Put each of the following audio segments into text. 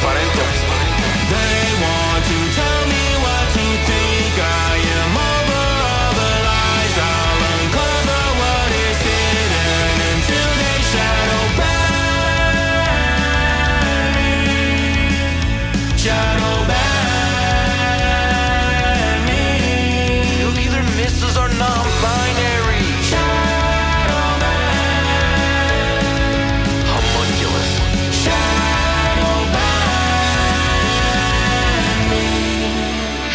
transparente. They want to tell me what to think. I am over all the lies. I'll uncover what is hidden until they shadow ban me. Shadow ban me. Nuclear missiles are non-binary. Shadow ban. Homunculus. Shadow ban me.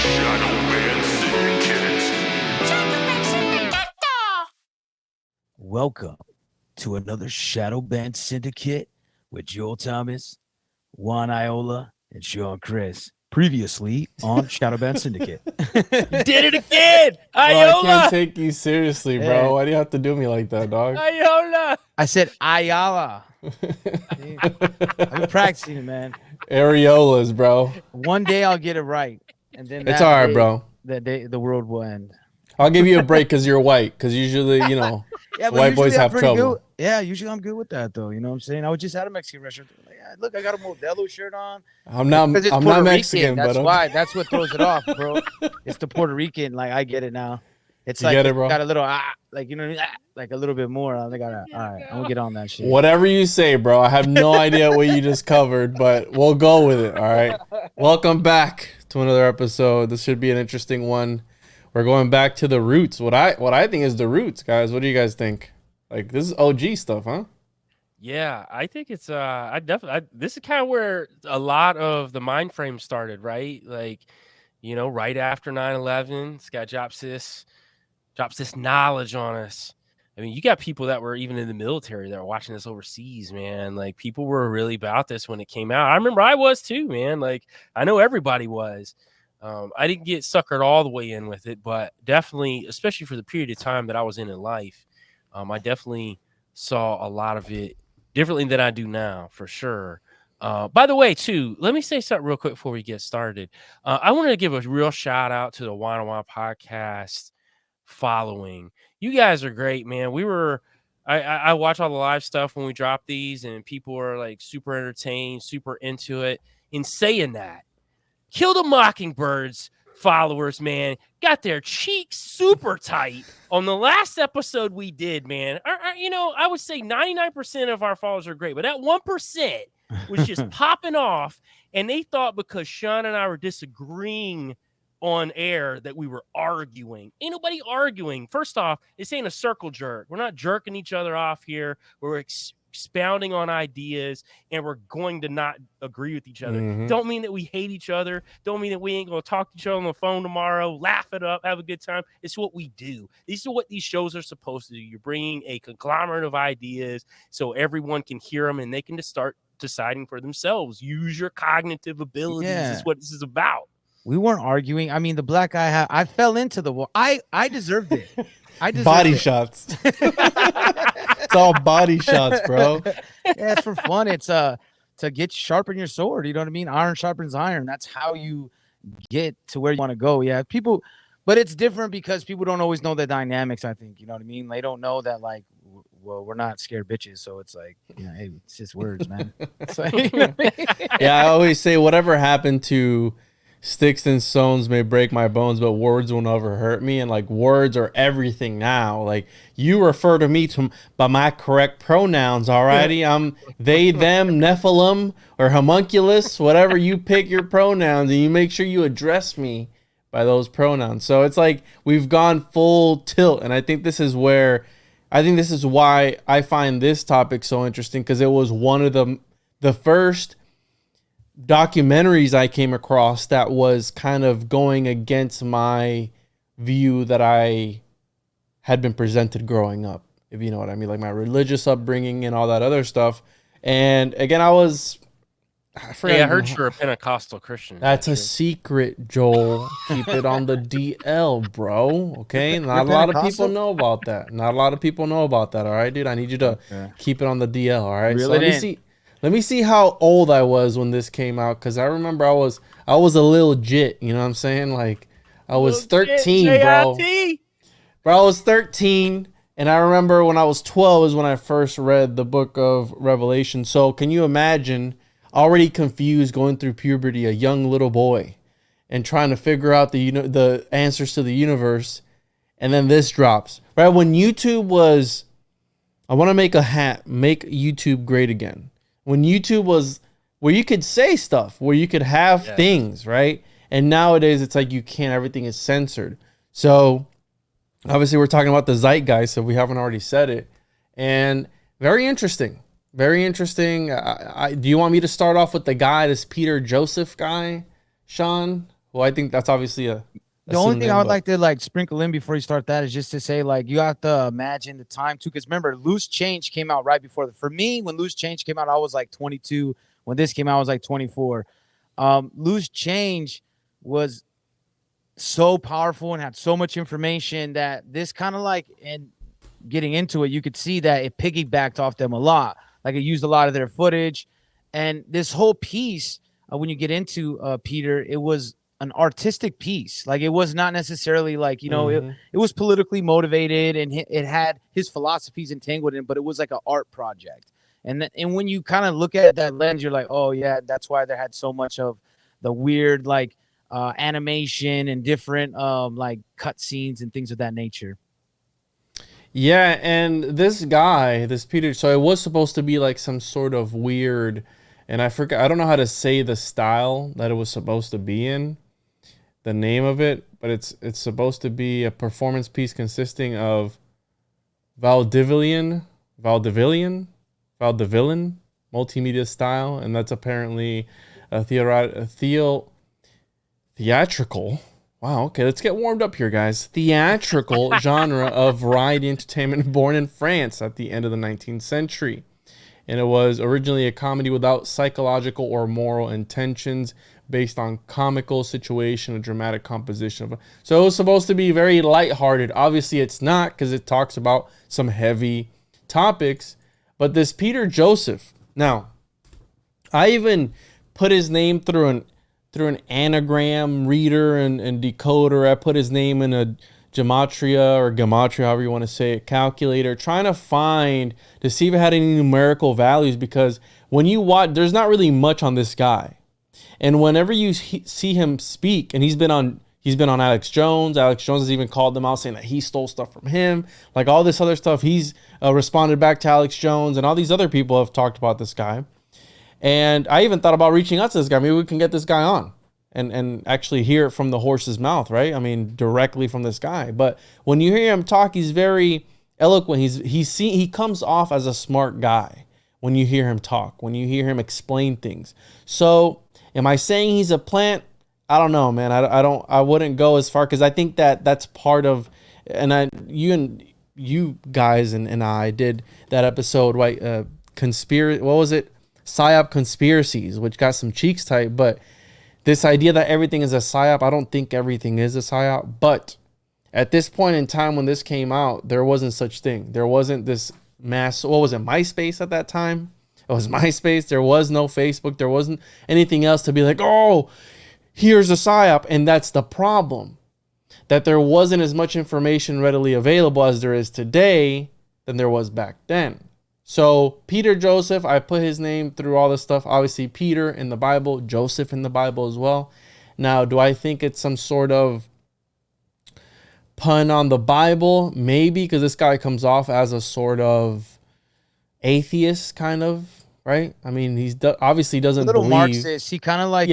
Shadowban Syndicate. Welcome to another Shadowban Syndicate with Joel Thomas, Juan Iola, and Sean Chris. Previously on Shadowban Syndicate. Did it again! Bro, I Iola! can't take you seriously, bro. Yeah. Why do you have to do me like that, dog? Iola! I said Ayala. I've been practicing it, man. Areolas, bro. One day I'll get it right, and then It's that all right, day- bro. That day the world will end. I'll give you a break because you're white. Because usually, Yeah, White boys usually I'm have pretty trouble. good. Yeah, usually I'm good with that, though. You know what I'm saying? I was just at a Mexican restaurant. Like, yeah, look, I got a Modelo shirt on. I'm not Because it's I'm Puerto not Rican. Mexican, That's but why. That's what throws it off, bro. It's the Puerto Rican. Like, I get it now. It's You like get it, it's bro? got a little, like, you know, like a little bit more. I got all right, I'm gonna get on that shit. whatever you say, bro. I have no idea what you just covered, but we'll go with it. All right. Welcome back to another episode. This should be an interesting one. We're going back to the roots. What I think is the roots, guys. What do you guys think? Like, this is OG stuff, huh? Yeah, I think it's this is kind of where a lot of the mind frame started, right? Like, right after 9/11, this guy drops this knowledge on us. I mean, you got people that were even in the military that were watching this overseas, man. Like, people were really about this when it came out. I remember I was too, man. Like, I know everybody was. I didn't get suckered all the way in with it, but definitely, especially for the period of time that I was in life, I definitely saw a lot of it differently than I do now, for sure. By the way, too, let me say something real quick before we get started. I wanted to give a real shout out to the Juan podcast following. You guys are great, man. I watch all the live stuff when we drop these, and people are like super entertained, super into it. In saying that, Kill the Mockingbirds followers, man, got their cheeks super tight on the last episode we did, man. I would say 99% of our followers are great, but that 1% was just popping off, and they thought because Sean and I were disagreeing on air that we were arguing. Ain't nobody arguing. First off, this ain't a circle jerk. We're not jerking each other off here. We're expounding on ideas, and we're going to not agree with each other. Don't mean that we hate each other. Don't mean that we ain't going to talk to each other on the phone tomorrow, laugh it up, have a good time. It's what we do. These are what these shows are supposed to do. You're bringing a conglomerate of ideas so everyone can hear them and they can just start deciding for themselves. Use your cognitive abilities is what this is about. We weren't arguing. I mean, the black guy, I fell into the wall. I deserved it. I deserved Body it. shots. It's all body shots, bro. Yeah, it's for fun. It's to sharpen your sword. You know what I mean? Iron sharpens iron. That's how you get to where you want to go. Yeah, but it's different because people don't always know the dynamics. I think, you know what I mean? They don't know that, like, well, we're not scared bitches, so it's like, hey, it's just words, man. It's like, you know what I mean? Yeah, I always say whatever happened to sticks and stones may break my bones, but words will never hurt me. And like, words are everything now. Like, you refer to me by my correct pronouns, alrighty? I'm they, them, Nephilim, or homunculus, whatever you pick your pronouns, and you make sure you address me by those pronouns. So it's like we've gone full tilt, and I think this is why I find this topic so interesting, because it was one of the first documentaries I came across that was kind of going against my view that I had been presented growing up, if you know what I mean, like my religious upbringing and all that other stuff. And again, I heard you're a Pentecostal Christian. That's a secret, Joel. Keep it on the DL, bro. Okay, not a lot of people know about that. Not a lot of people know about that. All right, dude. I need you to keep it on the DL. All right. Reel So it in. let me see how old I was when this came out, because I remember I was a little jit. You know what I'm saying? Like, I was 13, bro. Bro, I was 13, and I remember when I was 12 is when I first read the book of Revelation. So can you imagine already confused, going through puberty, a young little boy, and trying to figure out the answers to the universe. And then this drops. Right when YouTube was, I want to make a hat, make YouTube great again. When YouTube was where you could say stuff, where you could have things, right? And nowadays it's like you can't, everything is censored. So obviously we're talking about the Zeitgeist, so we haven't already said it. And very interesting. Very interesting. Do you want me to start off with the guy, this Peter Joseph guy, Sean? Well, I think that's obviously the only thing I would like to like sprinkle in before you start that is just to say, like, you have to imagine the time too, because remember, Loose Change came out right before for me, when Loose Change came out, I was like 22. When this came out, I was like 24. Loose Change was so powerful and had so much information that this kind of like, and getting into it, you could see that it piggybacked off them a lot. Like, it used a lot of their footage, and this whole piece, when you get into Peter, it was an artistic piece. Like, it was not necessarily like, you know, it was politically motivated, and it had his philosophies entangled in, but it was like an art project. And when you kind of look at that lens, you're like, oh yeah, that's why there had so much of the weird like animation and different like cut scenes and things of that nature. Yeah, and this guy, this Peter, so it was supposed to be like some sort of weird, and I forgot, I don't know how to say the style that it was supposed to be in, the name of it, but it's supposed to be a performance piece consisting of Vaudevillian multimedia style, and that's apparently a theatrical. Wow, okay, let's get warmed up here, guys. Theatrical genre of variety entertainment born in France at the end of the 19th century. And it was originally a comedy without psychological or moral intentions, based on comical situation, a dramatic composition. So it was supposed to be very lighthearted. Obviously, it's not, because it talks about some heavy topics. But this Peter Joseph, now, I even put his name through an anagram reader and decoder. I put his name in a gematria, however you want to say it, calculator, trying to find to see if it had any numerical values, because when you watch, there's not really much on this guy. And whenever you see him speak, and he's been on Alex Jones. Alex Jones has even called them out, saying that he stole stuff from him, like all this other stuff. He's responded back to Alex Jones, and all these other people have talked about this guy. And I even thought about reaching out to this guy. Maybe we can get this guy on and actually hear it from the horse's mouth, right? I mean, directly from this guy. But when you hear him talk, he's very eloquent. He comes off as a smart guy when you hear him talk, when you hear him explain things. So am I saying he's a plant? I don't know, man. I wouldn't go as far, because I think that's part of, and you guys and I did that episode, right? What was it? PSYOP conspiracies, which got some cheeks tight. But this idea that everything is a PSYOP, I don't think everything is a PSYOP. But at this point in time, when this came out, there wasn't such thing. There wasn't this mass. What was it? MySpace at that time? It was MySpace. There was no Facebook. There wasn't anything else to be like, oh, here's a PSYOP. And that's the problem, that there wasn't as much information readily available as there is today than there was back then. So Peter Joseph, I put his name through all this stuff. Obviously, Peter in the Bible, Joseph in the Bible as well. Now, do I think it's some sort of pun on the Bible? Maybe, because this guy comes off as a sort of atheist, kind of, right? I mean, he's obviously doesn't a little believe. Marxist. He kind of like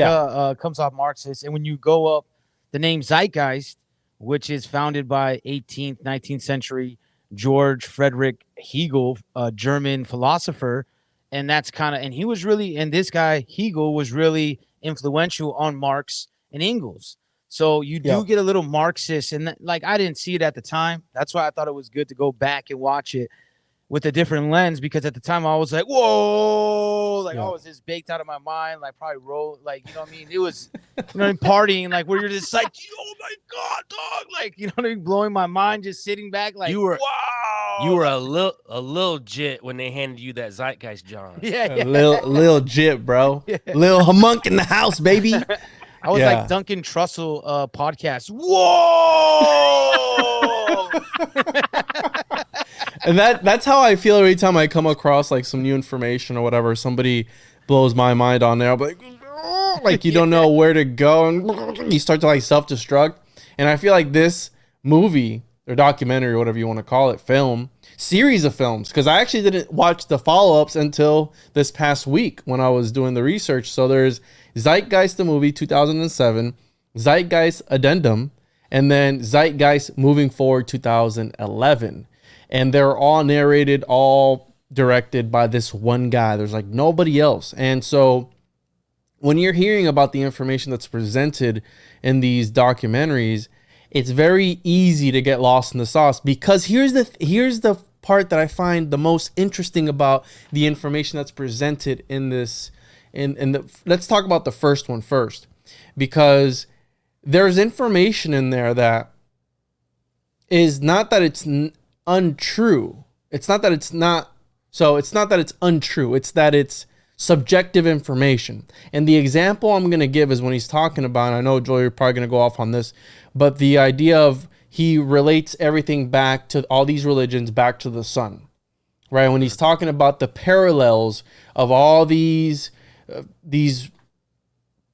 comes off Marxist. And when you go up the name Zeitgeist, which is founded by 18th, 19th century George Friedrich Hegel, a German philosopher, and that's kind of, and he was really, and this guy Hegel was really influential on Marx and Engels. So you do get a little Marxist, and like, I didn't see it at the time. That's why I thought it was good to go back and watch it with a different lens, because at the time I was like, whoa, like I was just baked out of my mind, like probably roll, like, you know what I mean? It was, you know, partying, like where you're just like, oh my God, dog, like, you know what I mean? Blowing my mind, just sitting back, like, wow. You were a little jit when they handed you that Zeitgeist, John. Yeah. Lil jit, bro. Yeah. Lil hamunk in the house, baby. I was like Duncan Trussell podcast. Whoa! And that's how I feel every time I come across like some new information or whatever. Somebody blows my mind on there. I'm like you don't know where to go, and you start to like self-destruct. And I feel like this movie or documentary, or whatever you want to call it, series of films, because I actually didn't watch the follow-ups until this past week when I was doing the research. So there's Zeitgeist, the movie, 2007, Zeitgeist Addendum, and then Zeitgeist moving forward, 2011. And they're all narrated, all directed by this one guy. There's like nobody else. And so when you're hearing about the information that's presented in these documentaries, it's very easy to get lost in the sauce, because here's the part that I find the most interesting about the information that's presented in this. Let's talk about the first one first, because there's information in there that is not that it's untrue. It's not that it's not. So it's not that it's untrue. It's that it's subjective information. And the example I'm going to give is when he's talking about, and I know Joel, you're probably going to go off on this, but the idea of he relates everything back to all these religions back to the sun, right? When he's talking about the parallels of all these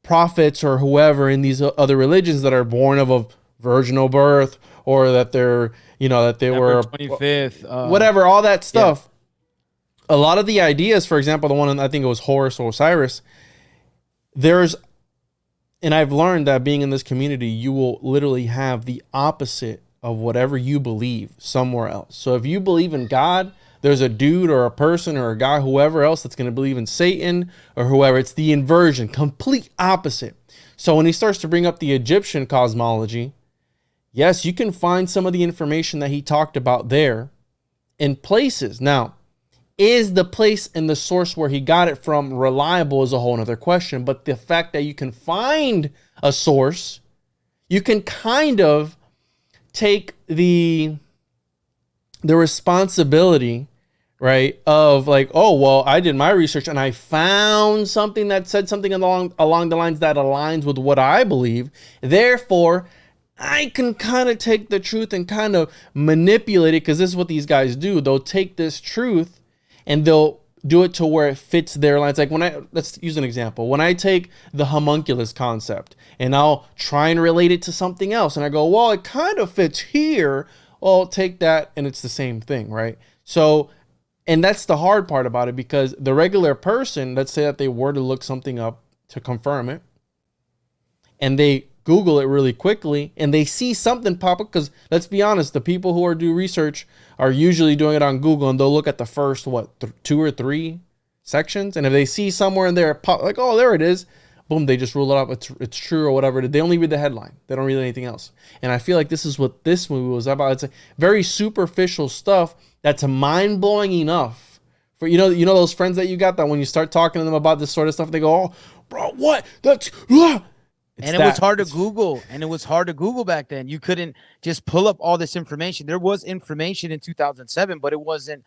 prophets or whoever in these other religions that are born of a virginal birth, or that they're, that they were 25th, whatever, all that stuff. Yeah. A lot of the ideas, for example, the one, I think it was Horus or Osiris, and I've learned that being in this community, you will literally have the opposite of whatever you believe somewhere else. So if you believe in God, there's a dude or a person or a guy, whoever else, that's going to believe in Satan or whoever. It's the inversion, complete opposite. So when he starts to bring up the Egyptian cosmology, yes, you can find some of the information that he talked about there in places. Now, is the place and the source where he got it from reliable is a whole other question. But the fact that you can find a source, you can kind of take the responsibility, right, of like, oh, well, I did my research and I found something that said something along the lines that aligns with what I believe. Therefore, I can kind of take the truth and kind of manipulate it, because this is what these guys do. They'll take this truth and they'll do it to where it fits their lines. Like let's use an example. When I take the homunculus concept and I'll try and relate it to something else, and I go, well, it kind of fits here. Well, take that and it's the same thing, right? So, and that's the hard part about it, because the regular person, let's say that they were to look something up to confirm it, and they Google it really quickly and they see something pop up, because let's be honest, the people who do research are usually doing it on Google, and they'll look at the first 2 or 3 sections, and if they see somewhere in there pop, like, oh, there it is, boom, they just rule it up, it's true or whatever. They only read the headline, they don't read anything else. And I feel like this is what this movie was about. It's a very superficial stuff that's mind-blowing enough for those friends that you got, that when you start talking to them about this sort of stuff, they go, oh, bro, what, that's and it was hard to Google, and it was hard to Google back then. You couldn't just pull up all this information. There was information in 2007, but it wasn't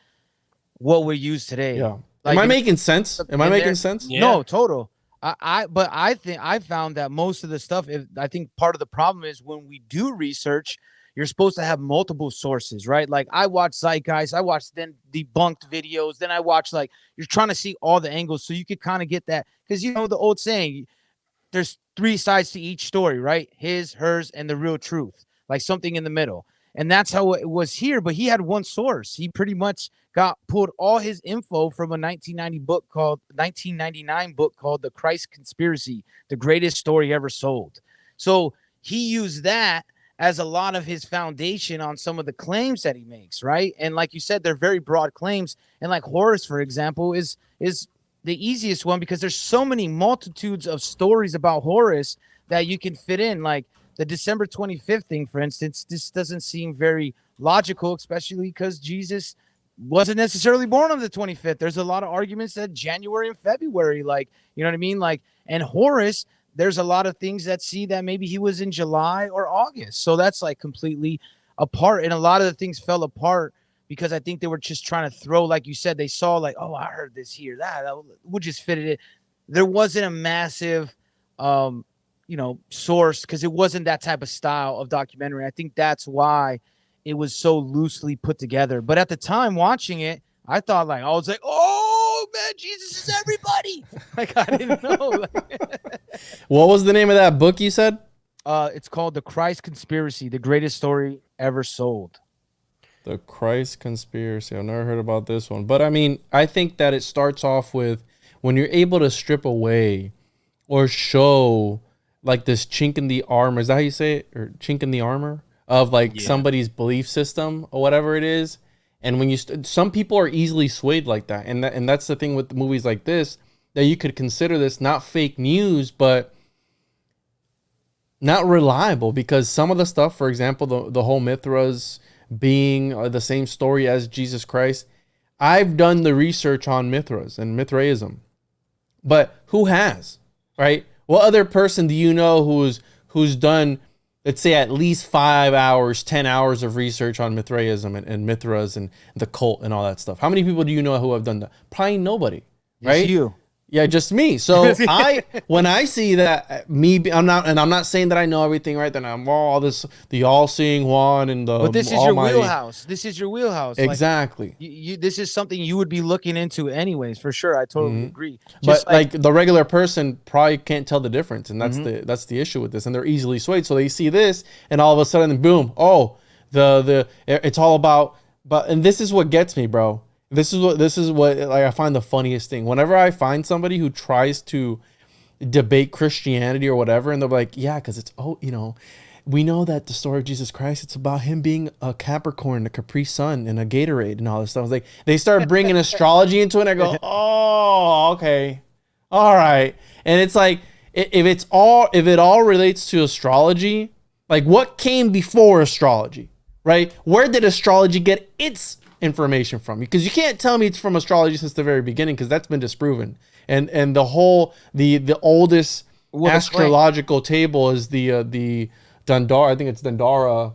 what we use today. Yeah. Like, am I making sense? Am I making sense? Yeah. No, total. But I think I found that most of the stuff, I think part of the problem is when we do research, you're supposed to have multiple sources, right? Like I watch Zeitgeist, I watch then debunked videos, then I watch, like, you're trying to see all the angles so you could kind of get that, because the old saying, there's 3 sides to each story, right? His, hers, and the real truth, like something in the middle. And that's how it was here. But he had one source. He pretty much pulled all his info from a 1999 book called The Christ Conspiracy, the greatest story ever sold. So he used that as a lot of his foundation on some of the claims that he makes, right? And like you said, they're very broad claims. And like Horus, for example, is the easiest one, because there's so many multitudes of stories about Horus that you can fit in. Like the December 25th thing, for instance, this doesn't seem very logical, especially because Jesus wasn't necessarily born on the 25th. There's a lot of arguments that January and February, like, you know what I mean? Like, and Horus, there's a lot of things that see that maybe he was in July or August. So that's like completely apart. And a lot of the things fell apart because I think they were just trying to throw, like you said, they saw like, oh, I heard this here, that we'll just fit it in. There wasn't a massive, source, because it wasn't that type of style of documentary. I think that's why it was so loosely put together. But at the time watching it, I thought, like, I was like, oh man, that Jesus is everybody. Like, I didn't know. What was the name of that book you said? It's called The Christ Conspiracy, the greatest story ever sold. The Christ Conspiracy. I've never heard about this one. But I mean, I think that it starts off with when you're able to strip away or show like this chink in the armor. Is that how you say it? Or chink in the armor of like somebody's belief system or whatever it is. And when you, some people are easily swayed like that. And that's the thing with movies like this, that you could consider this not fake news, but not reliable, because some of the stuff, for example, the whole Mithras being the same story as Jesus Christ. I've done the research on Mithras and Mithraism, but who has, right? What other person do you know who's done, let's say, at least 5 hours, 10 hours of research on Mithraism and Mithras and the cult and all that stuff? How many people do you know who have done that? Probably nobody, right? Just you. Yeah, just me. So when I see that, I'm not saying that I know everything, right? Then I'm all this, the all-seeing Juan and the. But this is Almighty. your wheelhouse. This is your wheelhouse. Exactly. Like, you this is something you would be looking into anyways, for sure. I totally agree. But like the regular person probably can't tell the difference, and that's the issue with this, and they're easily swayed. So they see this, and all of a sudden, boom! Oh, it's all about. And this is what gets me, bro. This is what like I find the funniest thing. Whenever I find somebody who tries to debate Christianity or whatever, and they're like, yeah, because it's, we know that the story of Jesus Christ, it's about him being a Capricorn, a Capri Sun, and a Gatorade and all this stuff. It's like they start bringing astrology into it, and I go, oh, okay, all right. And it's like if it all relates to astrology, like what came before astrology, right? Where did astrology get its information from? Because you can't tell me it's from astrology since the very beginning, because that's been disproven. And the whole the oldest astrological table is the Dundara. I think it's Dundara,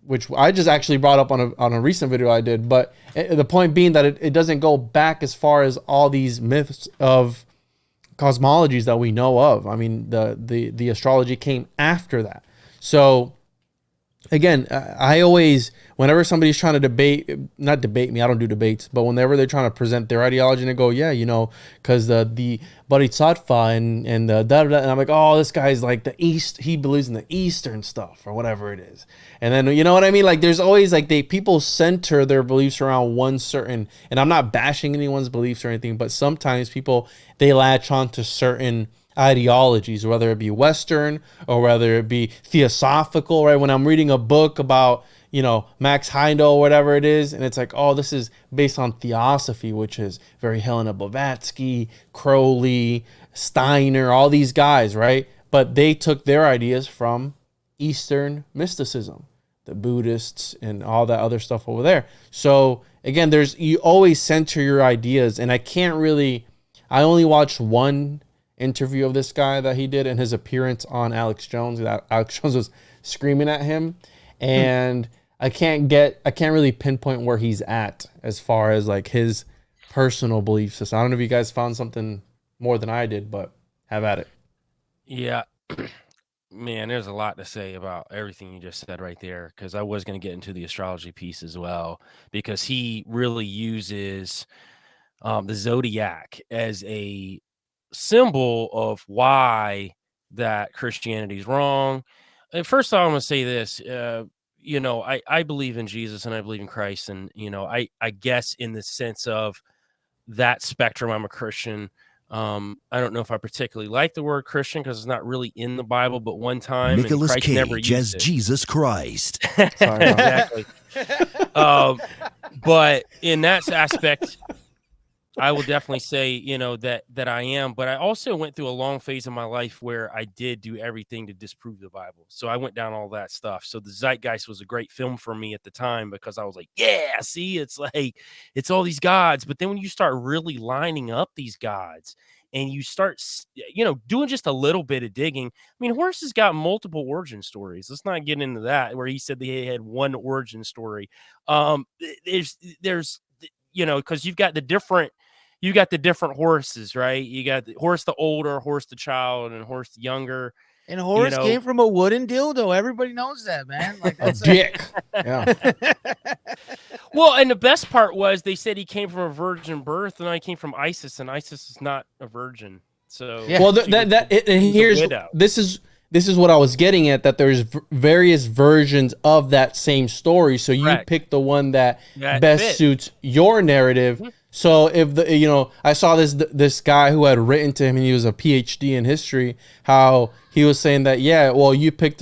which I just actually brought up on a recent video I did. But the point being that it doesn't go back as far as all these myths of cosmologies that we know of. I mean, the astrology came after that. So again, I always, whenever somebody's trying to not debate me, I don't do debates, but whenever they're trying to present their ideology and they go, yeah, because the Bodhisattva and the da-da-da, and I'm like, oh, this guy's like the East, he believes in the Eastern stuff or whatever it is. And then, you know what I mean? Like there's always like people center their beliefs around one certain, and I'm not bashing anyone's beliefs or anything, but sometimes people, they latch on to certain ideologies, whether it be Western or whether it be theosophical, right? When I'm reading a book about, Max Heindel or whatever it is, and it's like, oh, this is based on theosophy, which is very Helena Blavatsky, Crowley, Steiner, all these guys, right? But they took their ideas from Eastern mysticism, the Buddhists and all that other stuff over there. So again, you always center your ideas, and I only watched one interview of this guy that he did and his appearance on Alex Jones. Alex Jones was screaming at him, and I can't really pinpoint where he's at as far as like his personal belief system. I don't know if you guys found something more than I did, but have at it. Yeah. Man, there's a lot to say about everything you just said right there, because I was going to get into the astrology piece as well, because he really uses the zodiac as a symbol of why that Christianity is wrong. And first off, I'm going to say this, I believe in Jesus and I believe in Christ. And, I guess in the sense of that spectrum, I'm a Christian. I don't know if I particularly like the word Christian because it's not really in the Bible, but one time Nicolas Christ never Cage used as it. Jesus Christ. Sorry, Exactly. But in that aspect, I will definitely say, that I am, but I also went through a long phase of my life where I did do everything to disprove the Bible. So I went down all that stuff. So the Zeitgeist was a great film for me at the time, because I was like, yeah, see, it's like, it's all these gods. But then when you start really lining up these gods and you start, doing just a little bit of digging. I mean, Horus has got multiple origin stories. Let's not get into that, where he said that he had one origin story. There's, because you've got the different Horuses, right? You got Horus the older, Horus the child, and Horus the younger. And Horus know- came from a wooden dildo. Everybody knows that, man. Like A that's dick. Yeah. Well, and the best part was they said he came from a virgin birth, and I came from Isis, and Isis is not a virgin. So Yeah. Well, she was here's a widow. this is what I was getting at, that there's various versions of that same story. So you Correct. pick the one that That best fit. suits your narrative. So if I saw this guy who had written to him, and he was a PhD in history, how he was saying that, yeah, well, I picked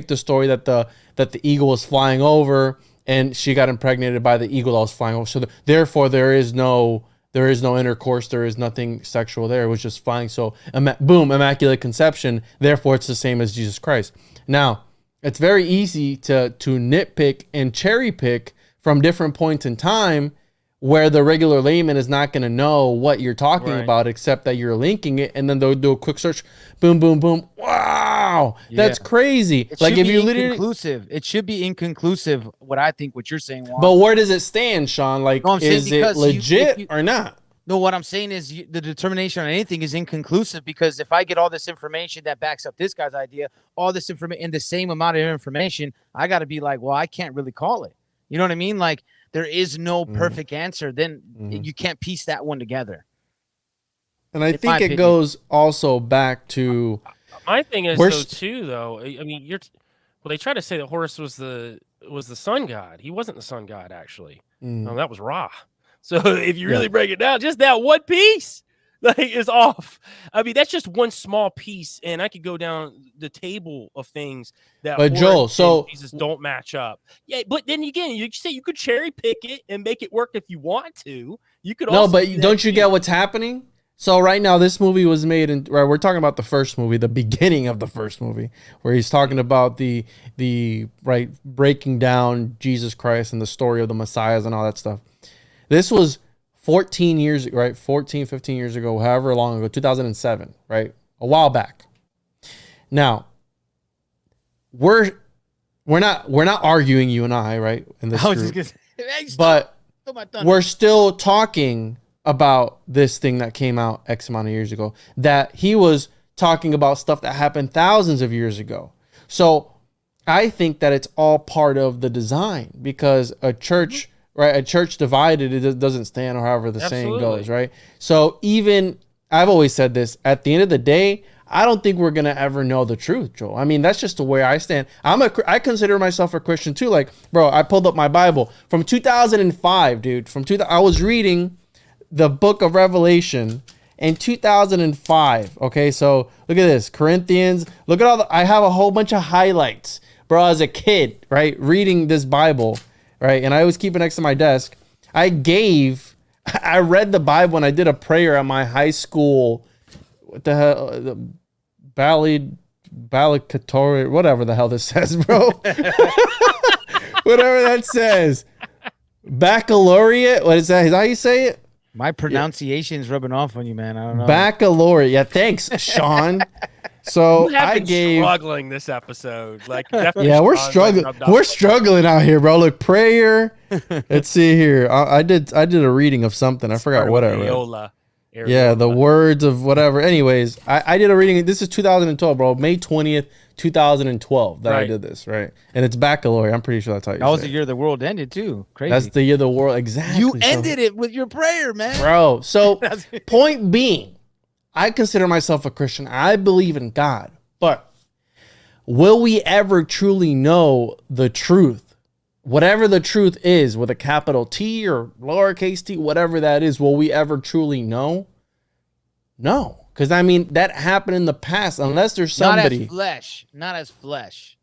the story that the eagle was flying over and she got impregnated by the eagle that was flying over. So therefore there is no intercourse, there is nothing sexual there. It was just flying. So boom, immaculate conception. Therefore it's the same as Jesus Christ. Now, it's very easy to nitpick and cherry pick from different points in time, where the regular layman is not going to know what you're talking Right. about, except that you're linking it, and then they'll do a quick search. Boom, boom, boom. Wow, that's Yeah. crazy. It Like should if be you literally, inconclusive. It should be inconclusive. What I think, what you're saying, Juan. but where does it stand, Sean? Like, No, I'm saying is it because legit or not? No, what I'm saying is the determination on anything is inconclusive, because if I get all this information that backs up this guy's idea, all this information, in the same amount of information, I got to be like, well, I can't really call it. You know what I mean? Like, there is no perfect answer. Then you can't piece that one together. And I In my think it opinion. goes also back to My thing is We're though st- too, though. I mean, well, they try to say that Horus was the sun god. He wasn't the sun god, actually. No, that was Ra. So if you really break it down, just that one piece, like, is off. I mean, that's just one small piece, and I could go down the table of things that. But Horus Joel, and so- Jesus don't match up. Yeah, but then again, you say you could cherry pick it and make it work if you want to. You could no, also but do that don't you too. get what's happening? So right now, this movie was made in. Right, we're talking about the first movie, the beginning of the first movie, where he's talking about the breaking down Jesus Christ and the story of the Messiahs and all that stuff. This was 14 years, right? 14, 15 years ago, however long ago, 2007, right? A while back. Now, we're not arguing, you and I, right? In this I was group, just gonna say, hey, stop, but stop my thunder. we're still talking about this thing that came out X amount of years ago, that he was talking about stuff that happened thousands of years ago. So I think that it's all part of the design, because a church, right? A church divided, it doesn't stand, or however the saying Absolutely. goes, right? So even, I've always said this, at the end of the day, I don't think we're going to ever know the truth, Joel. I mean, that's just the way I stand. I consider myself a Christian too. Like, bro, I pulled up my Bible from 2005, dude. I was reading the book of Revelation in 2005. Okay, so look at this. Corinthians. Look at I have a whole bunch of highlights, bro, as a kid, right? Reading this Bible, right? And I always keep it next to my desk. I read the Bible and I did a prayer at my high school. What the hell? The valedictorian, whatever the hell this says, bro. Whatever that says. Baccalaureate. What is that? Is that how you say it? My pronunciation's rubbing off on you, man. I don't know. Baccalaureate. Yeah, thanks, Sean. So You have I been gave. struggling this episode. Like, definitely Yeah, we're Sean's, like, struggling. rubbed off. We're struggling out here, bro. Look, prayer. Let's see here. I did a reading of something. I forgot what I read. Areola. Yeah, the words of whatever. Anyways, I did a reading. This is 2012, bro. May 20th, 2012 that I Right. did this, right? And it's baccalaureate. I'm pretty sure that's how you That was say the it. year the world ended too. Crazy. That's the year the world. Exactly. you So- ended it with your prayer, man. Bro. So, That's- point being, I consider myself a Christian. I believe in God. But will we ever truly know the truth? Whatever the truth is, with a capital T or lowercase t, whatever that is, will we ever truly know? No. Because, I mean, that happened in the past. Unless there's somebody. Not as flesh. Not as flesh.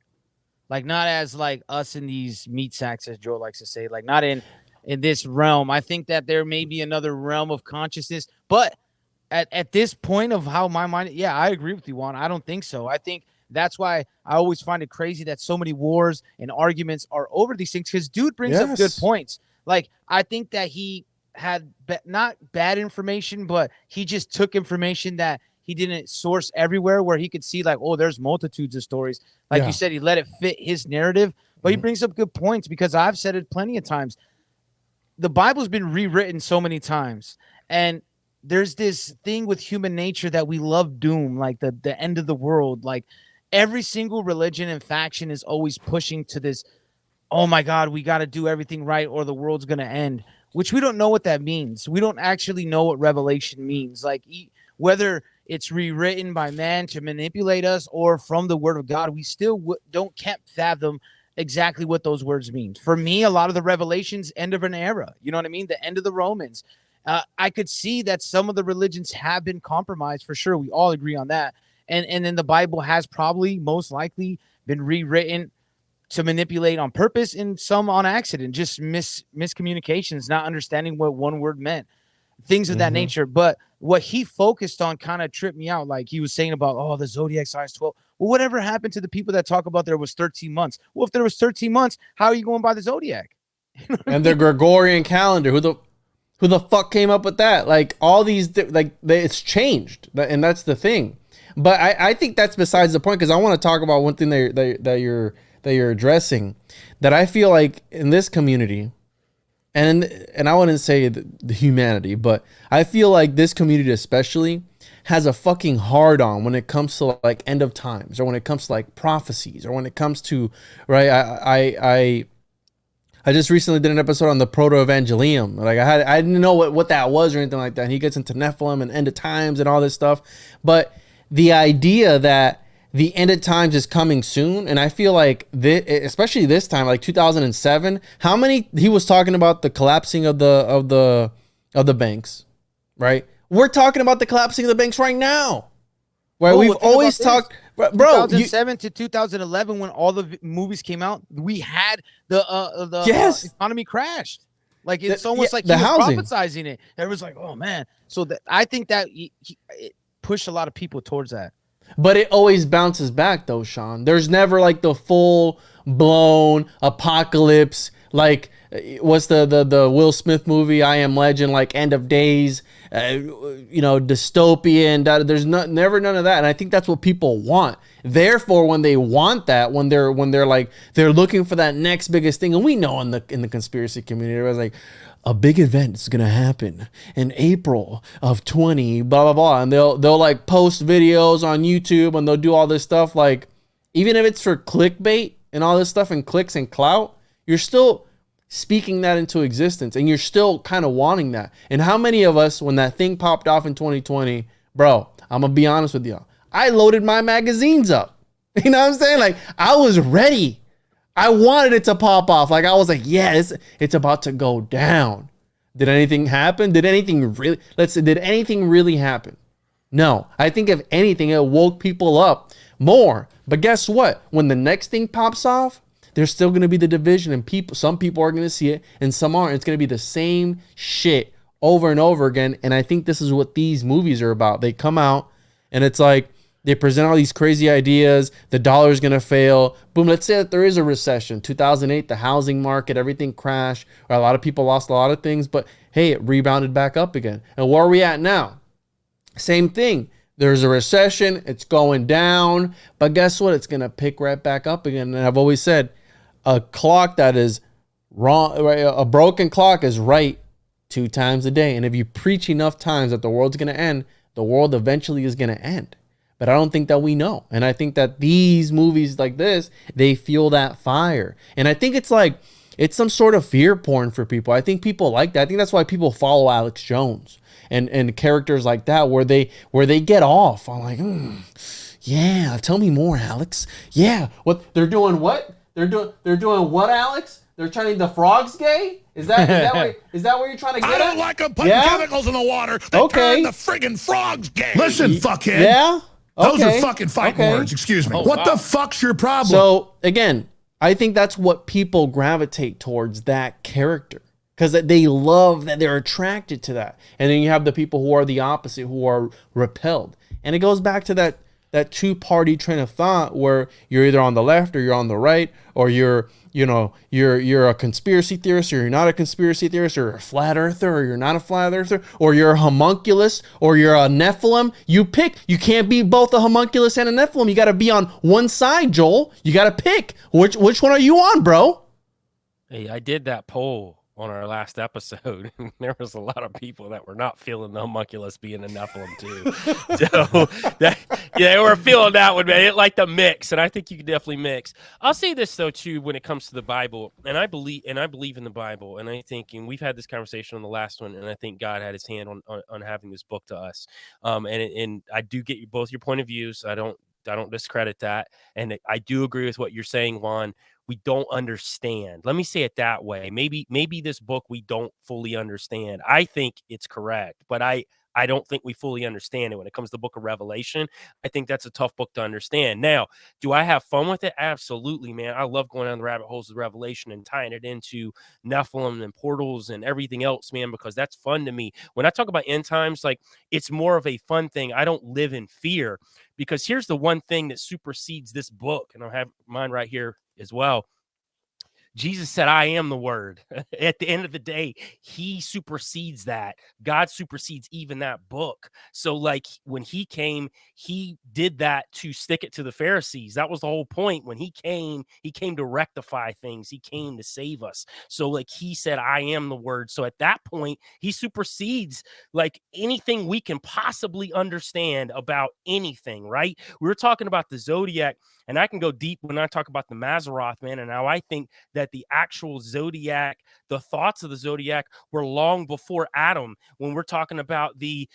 Like, not as like us in these meat sacks, as Joe likes to say. Like, not in this realm. I think that there may be another realm of consciousness. But at this point of how my mind, yeah, I agree with you, Juan. I don't think so. I think that's why I always find it crazy that so many wars and arguments are over these things, because dude brings up good Yes. points. Like, I think that he had not bad information, but he just took information that he didn't source everywhere, where he could see like, oh, there's multitudes of stories. Like Yeah. you said, he let it fit his narrative, but he brings up good points, because I've said it plenty of times. The Bible's been rewritten so many times, and there's this thing with human nature that we love doom, like the end of the world. Like, every single religion and faction is always pushing to this, oh my God, we got to do everything right or the world's going to end, which we don't know what that means. We don't actually know what revelation means. Like whether it's rewritten by man to manipulate us or from the word of God, we still can't fathom exactly what those words mean. For me, a lot of the revelations, end of an era, you know what I mean? The end of the Romans. I could see that some of the religions have been compromised for sure. We all agree on that. And then the Bible has probably most likely been rewritten to manipulate on purpose and some on accident, just miscommunications, not understanding what one word meant, things of that nature. But what he focused on kind of tripped me out. Like he was saying about, oh, the zodiac size 12. Well, whatever happened to the people that talk about there was 13 months? Well, if there was 13 months, how are you going by the zodiac? And the Gregorian calendar, who the fuck came up with that? Like all these, it's changed, and that's the thing. But I think that's besides the point, because I want to talk about one thing that you're addressing, that I feel like in this community, and I wouldn't say the humanity, but I feel like this community especially has a fucking hard on when it comes to like end of times, or when it comes to like prophecies, or when it comes to, right, I just recently did an episode on the proto-evangelium. Like I didn't know what that was or anything like that. And he gets into Nephilim and end of times and all this stuff. But the idea that the end of times is coming soon, and I feel like especially this time, like 2007, how many he was talking about the collapsing of the banks, right? We're talking about the collapsing of the banks right now. Where we've always talked, bro. 2007 to 2011, when all the movies came out, we had the economy crashed. Like it's almost like he was prophesizing it. Everyone's like, oh man. So I think that it pushed a lot of people towards that. But it always bounces back though, Sean. There's never like the full blown apocalypse. Like what's the Will Smith movie, I Am Legend, like end of days, dystopian. There's never none of that. And I think that's what people want. Therefore, when they want that, when they're looking for that next biggest thing, and we know in the conspiracy community, everyone's like, a big event is gonna happen in April of 20, blah blah blah, and they'll like post videos on YouTube, and they'll do all this stuff. Like even if it's for clickbait and all this stuff and clicks and clout, you're still speaking that into existence, and you're still kind of wanting that. And how many of us, when that thing popped off in 2020, bro, I'm gonna be honest with you, I loaded my magazines up. You know what I'm saying? Like I was ready. I wanted it to pop off. Like I was like, yeah, it's about to go down. Did anything happen? Did anything really happen? No. I think if anything, it woke people up more. But guess what? When the next thing pops off, there's still going to be the division, and some people are going to see it and some aren't. It's going to be the same shit over and over again. And I think this is what these movies are about. They come out and it's like, they present all these crazy ideas. The dollar is going to fail. Boom. Let's say that there is a recession. 2008, the housing market, everything crashed. Or a lot of people lost a lot of things. But hey, it rebounded back up again. And where are we at now? Same thing. There's a recession. It's going down. But guess what? It's going to pick right back up again. And I've always said, a clock that is wrong, a broken clock is right 2 times a day. And if you preach enough times that the world's going to end, the world eventually is going to end. But I don't think that we know. And I think that these movies like this, they fuel that fire. And I think it's like, it's some sort of fear porn for people. I think people like that. I think that's why people follow Alex Jones and characters like that, where they get off on like, yeah, tell me more, Alex. Yeah, what they're doing? What they're doing? What, Alex? They're turning the frogs gay? Is that where you're trying to get at? I don't like them putting chemicals in the water. They turn the friggin' frogs gay. Listen, fuckhead. Yeah. Those are fucking fighting words. Excuse me. What the fuck's your problem? So again, I think that's what people gravitate towards, that character, because they love that, they're attracted to that. And then you have the people who are the opposite, who are repelled. And it goes back to that two-party train of thought where you're either on the left or you're on the right, or you're a conspiracy theorist or you're not a conspiracy theorist, or a flat earther or you're not a flat earther, or you're a homunculus or you're a Nephilim. You pick. You can't be both a homunculus and a Nephilim. You got to be on one side, Joel. You got to pick. Which one are you on, bro? Hey, I did that poll on our last episode, there was a lot of people that were not feeling the homunculus being a Nephilim too. So they were feeling that one, man. They didn't like the mix, and I think you can definitely mix. I'll say this though too, when it comes to the Bible, and I believe in the Bible, and I think, and we've had this conversation on the last one, and I think God had His hand on having this book to us. And I do get both your point of views. I don't discredit that, and I do agree with what you're saying, Juan. We don't understand. Let me say it that way. Maybe this book we don't fully understand. I think it's correct, but I don't think we fully understand it when it comes to the book of Revelation. I think that's a tough book to understand. Now, do I have fun with it? Absolutely, man. I love going down the rabbit holes of Revelation and tying it into Nephilim and portals and everything else, man, because that's fun to me. When I talk about end times, like, it's more of a fun thing. I don't live in fear, because here's the one thing that supersedes this book, and I'll have mine right here as well. Jesus said, I am the word. At the end of the day, he supersedes that. God supersedes even that book. So like when he came, he did that to stick it to the Pharisees. That was the whole point. When he came to rectify things. He came to save us. So like he said, I am the word. So at that point, he supersedes like anything we can possibly understand about anything, right? We were talking about the Zodiac, and I can go deep when I talk about the Mazzaroth, man, and how I think that the actual Zodiac, the thoughts of the Zodiac were long before Adam. When we're talking about the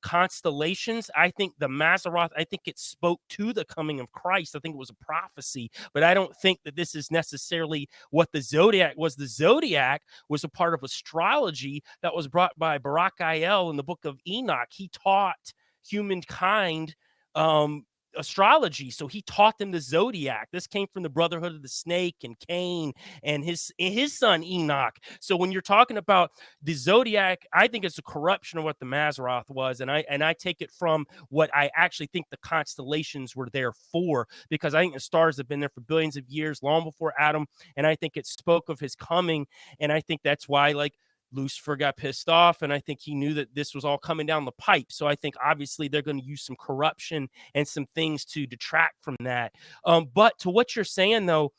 constellations, I think the Mazzaroth, I think it spoke to the coming of Christ. I think it was a prophecy, but I don't think that this is necessarily what the Zodiac was. The Zodiac was a part of astrology that was brought by Barakael in the book of Enoch. He taught humankind astrology, so he taught them the Zodiac. This came from the Brotherhood of the Snake and Cain and his son Enoch. So when you're talking about the Zodiac, I think it's a corruption of what the Mazzaroth was, and I take it from what I actually think the constellations were there for, because I think the stars have been there for billions of years, long before Adam, and I think it spoke of his coming, and I think that's why like Lucifer got pissed off, and I think he knew that this was all coming down the pipe. So I think obviously they're going to use some corruption and some things to detract from that. But to what you're saying, though,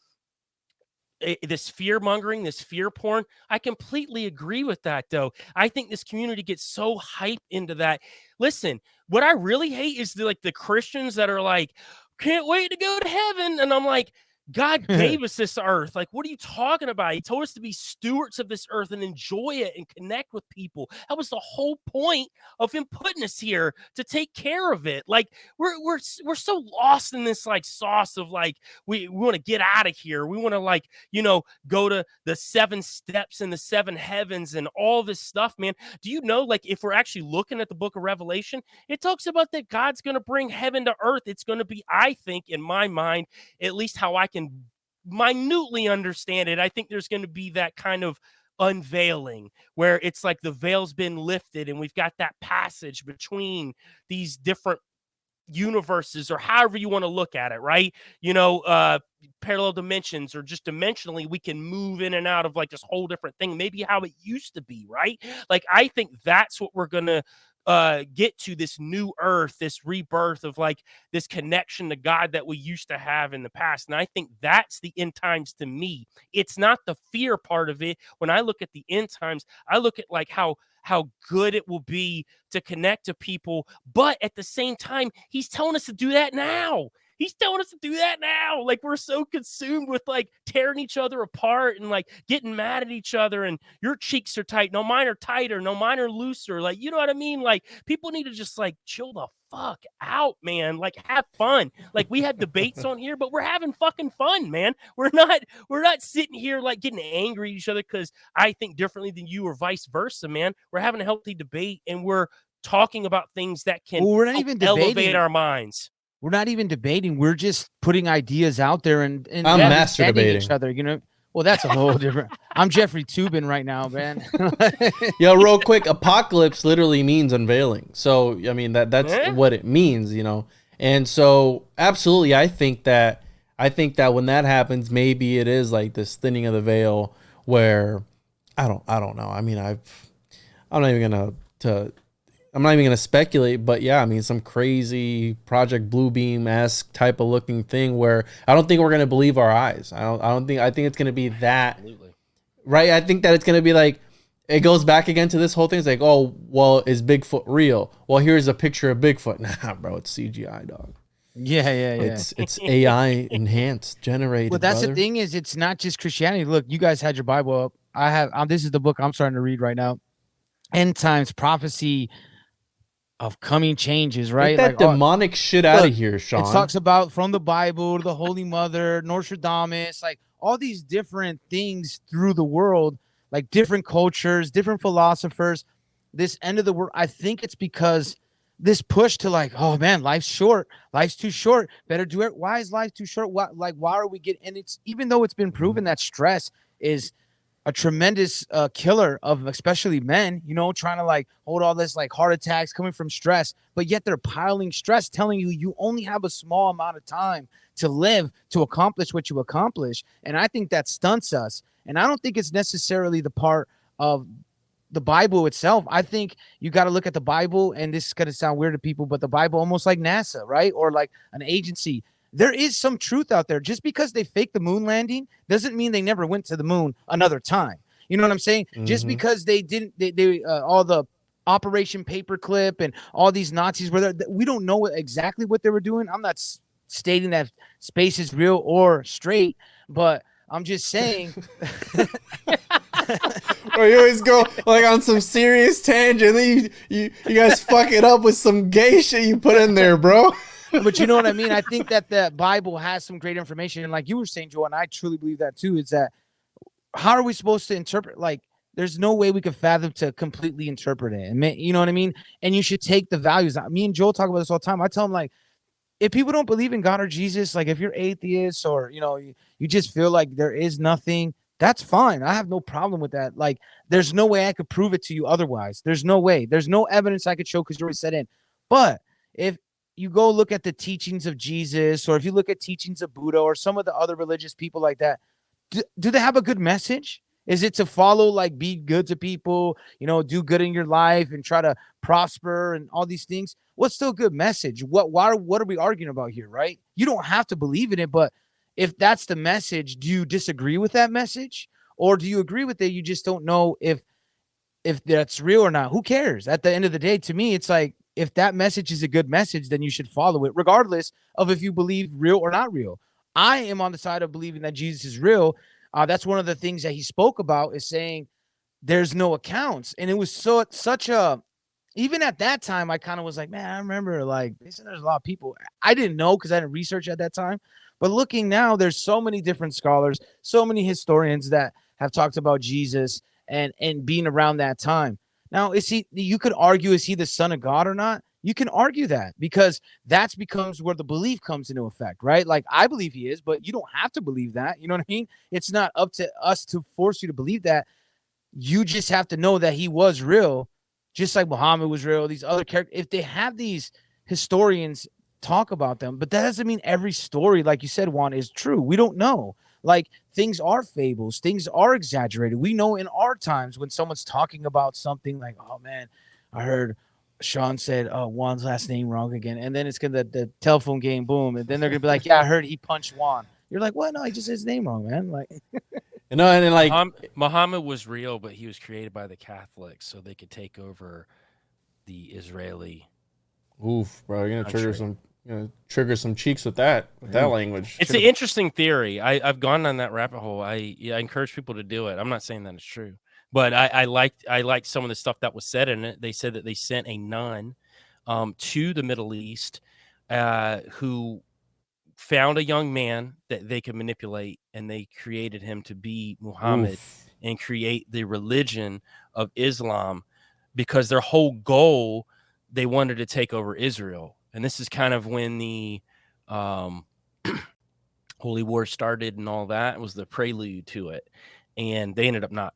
this fear mongering, this fear porn, I completely agree with that, though. I think this community gets so hyped into that. Listen, what I really hate is the Christians that are like, can't wait to go to heaven. And I'm like, God gave us this earth. Like, what are you talking about? He told us to be stewards of this earth and enjoy it and connect with people. That was the whole point of him putting us here, to take care of it. Like, we're so lost in this like sauce of like, we want to get out of here. We want to like, go to the 7 steps and the 7 heavens and all this stuff, man. Do you know, like, if we're actually looking at the book of Revelation, it talks about that God's going to bring heaven to earth. It's going to be, I think, in my mind, at least how I can minutely understand it, I think there's going to be that kind of unveiling where it's like the veil's been lifted and we've got that passage between these different universes, or however you want to look at it, right? Parallel dimensions, or just dimensionally, we can move in and out of like this whole different thing, maybe how it used to be, right? Like, I think that's what we're going to get to, this new earth, this rebirth of like this connection to God that we used to have in the past. And I think that's the end times to me. It's not the fear part of it. When I look at the end times, I look at like how good it will be to connect to people. But at the same time, he's telling us to do that now. He's telling us to do that now. Like, we're so consumed with like tearing each other apart and like getting mad at each other, and your cheeks are tight. No, mine are tighter. No, mine are looser. Like, you know what I mean? Like, people need to just like chill the fuck out, man. Like, have fun. Like, we have debates on here, but we're having fucking fun, man. We're not sitting here like getting angry at each other because I think differently than you, or vice versa, man. We're having a healthy debate, and we're talking about things that can we're not even elevate our minds. We're not even debating. We're just putting ideas out there and I'm master debating each other. Well, that's a whole different. I'm Jeffrey Toobin right now, man. Yo, real quick, apocalypse literally means unveiling. So I mean that's what it means, And so absolutely, I think that when that happens, maybe it is like this thinning of the veil where I don't know. I mean, I'm not even gonna speculate, but yeah, I mean, some crazy Project Bluebeam-esque type of looking thing where I don't think we're gonna believe our eyes. I think it's gonna be that. Absolutely. right? I think that it's going to be like, it goes back again to this whole thing. It's like, oh, well, is Bigfoot real? Well, here's a picture of Bigfoot. Nah, bro, it's CGI, dog. Yeah. It's AI enhanced, generated. Well, that's brother. the thing is, it's not just Christianity. Look, you guys had your Bible up. I have. This is the book I'm starting to read right now. End times prophecy of coming changes. Right, Get that demonic shit out of here, Sean. It talks about from the Bible to the Holy Mother, Nostradamus, like all these different things through the world, like different cultures, different philosophers. This end of the world. I think it's because this push to like, oh man, life's short, life's too short, better do it. Why is life too short? Why are we getting? And it's even though it's been proven that stress is a tremendous killer of especially men, you know, trying to like hold all this like heart attacks coming from stress, but yet they're piling stress, telling you only have a small amount of time to live to accomplish what you accomplish. And I think that stunts us. And I don't think it's necessarily the part of the Bible itself. I think you got to look at the Bible, and this is going to sound weird to people, but the Bible almost like NASA, right? Or like an agency. There is some truth out there. Just because they faked the moon landing doesn't mean they never went to the moon another time. You know what I'm saying? Mm-hmm. Just because they didn't, they all the Operation Paperclip and all these Nazis were there. We don't know exactly what they were doing. I'm not stating that space is real or straight, but I'm just saying. Or you always go like on some serious tangent, and then you guys fuck it up with some gay shit you put in there, bro. But you know what I mean? I think that the Bible has some great information. And like you were saying, Joe, and I truly believe that too, is that how are we supposed to interpret? Like, there's no way we could fathom to completely interpret it. And you know what I mean? And you should take the values. Me and Joel talk about this all the time. I tell him, like, if people don't believe in God or Jesus, like if you're atheist or, you know, you just feel like there is nothing, that's fine. I have no problem with that. Like, there's no way I could prove it to you otherwise. There's no way. There's no evidence I could show because you're already set in. But if you go look at the teachings of Jesus, or if you look at teachings of Buddha or some of the other religious people like that, do they have a good message? Is it to follow, like, be good to people, you know, do good in your life and try to prosper and all these things? What's still a good message? What are we arguing about here, right? You don't have to believe in it, but if that's the message, do you disagree with that message? Or do you agree with it? You just don't know if that's real or not. Who cares? At the end of the day, to me, it's like, if that message is a good message, then you should follow it, regardless of if you believe real or not real. I am on the side of believing that Jesus is real. That's one of the things that he spoke about, is saying there's no accounts. And it was such a, even at that time, I kind of was like, man, I remember like they said there's a lot of people. I didn't know because I didn't research at that time. But looking now, there's so many different scholars, so many historians that have talked about Jesus and being around that time. Now, you could argue, is he the son of God or not? You can argue that, because that becomes where the belief comes into effect, right? Like, I believe he is, but you don't have to believe that. You know what I mean? It's not up to us to force you to believe that. You just have to know that he was real, just like Muhammad was real. These other characters, if they have these historians talk about them, but that doesn't mean every story, like you said, Juan, is true. We don't know. Like, things are fables, things are exaggerated. We know in our times when someone's talking about something like, oh man, I heard Sean said Juan's last name wrong again, and then it's gonna the telephone game, boom, and then they're gonna be like, yeah, I heard he punched Juan. You're like, what? No, he just said his name wrong, man. Like, you know, and then like Muhammad was real, but he was created by the Catholics so they could take over the Israeli. Oof, bro, you're gonna trigger some cheeks with that language. It's an interesting theory. I've gone on that rabbit hole. I encourage people to do it. I'm not saying that it's true, but I liked some of the stuff that was said in it. They said that they sent a nun to the Middle East who found a young man that they could manipulate, and they created him to be Muhammad and create the religion of Islam, because their whole goal, they wanted to take over Israel. And this is kind of when the Holy War started and all that. It was the prelude to it. And they ended up not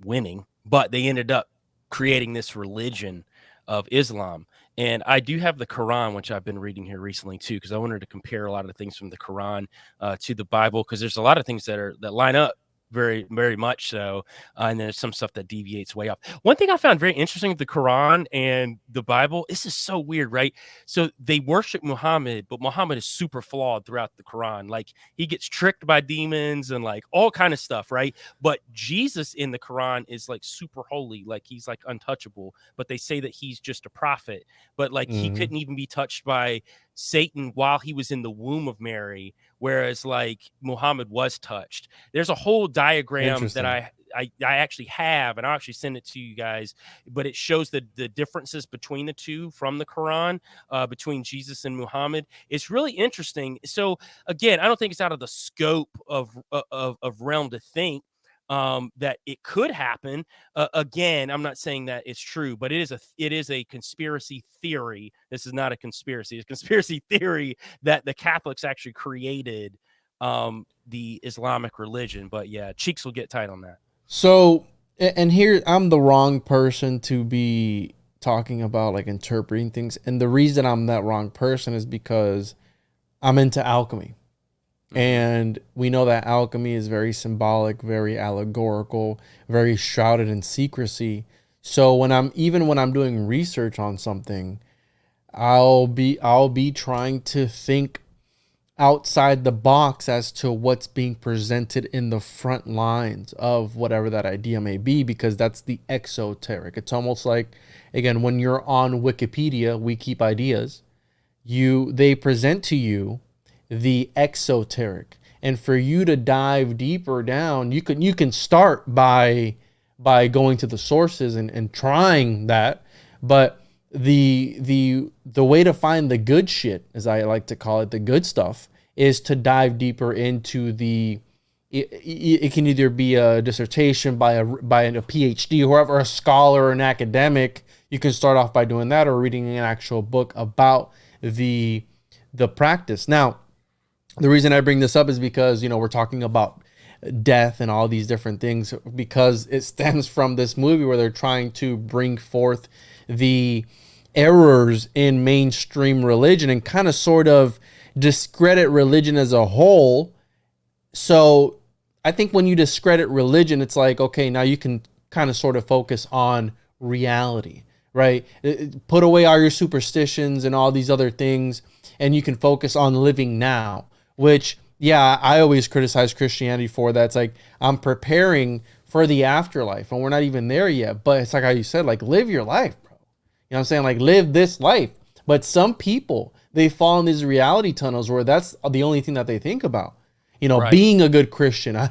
winning, but they ended up creating this religion of Islam. And I do have the Quran, which I've been reading here recently too, because I wanted to compare a lot of the things from the Quran to the Bible, because there's a lot of things that line up very, very much so. And there's some stuff that deviates way off. One thing I found very interesting with the Quran and the Bible, this is so weird, right? So they worship Muhammad, but Muhammad is super flawed throughout the Quran. Like he gets tricked by demons and like all kind of stuff, right? But Jesus in the Quran is like super holy, like he's like untouchable. But they say that he's just a prophet, but like he couldn't even be touched by Satan while he was in the womb of Mary, whereas like Muhammad was touched. There's a whole diagram that I actually have, and I'll actually send it to you guys, but it shows the differences between the two from the Quran, between Jesus and Muhammad. It's really interesting. So again, I don't think it's out of the scope of realm to think that it could happen. Again, I'm not saying that it's true, but it is a conspiracy theory. This is not a conspiracy. It's a conspiracy theory that the Catholics actually created the Islamic religion. But yeah, Cheeks will get tight on that. So, and here I'm the wrong person to be talking about like interpreting things. And the reason I'm that wrong person is because I'm into alchemy. And we know that alchemy is very symbolic, very allegorical, very shrouded in secrecy. So when I'm doing research on something, I'll be trying to think outside the box as to what's being presented in the front lines of whatever that idea may be, because that's the exoteric. It's almost like, again, when you're on Wikipedia, we keep ideas. They present to you the exoteric, and for you to dive deeper down, you can start by going to the sources and trying that, but the way to find the good shit, as I like to call it, the good stuff, is to dive deeper into it can either be a dissertation by a PhD, whoever, a scholar or an academic. You can start off by doing that, or reading an actual book about the practice. Now, the reason I bring this up is because, we're talking about death and all these different things, because it stems from this movie where they're trying to bring forth the errors in mainstream religion and kind of sort of discredit religion as a whole. So I think when you discredit religion, it's like, okay, now you can kind of sort of focus on reality, right? Put away all your superstitions and all these other things, and you can focus on living now. Which, yeah, I always criticize Christianity for that. It's like, I'm preparing for the afterlife, and we're not even there yet. But it's like how you said, like, live your life, bro. You know what I'm saying? Like, live this life. But some people, they fall in these reality tunnels where that's the only thing that they think about. Right. Being a good Christian. I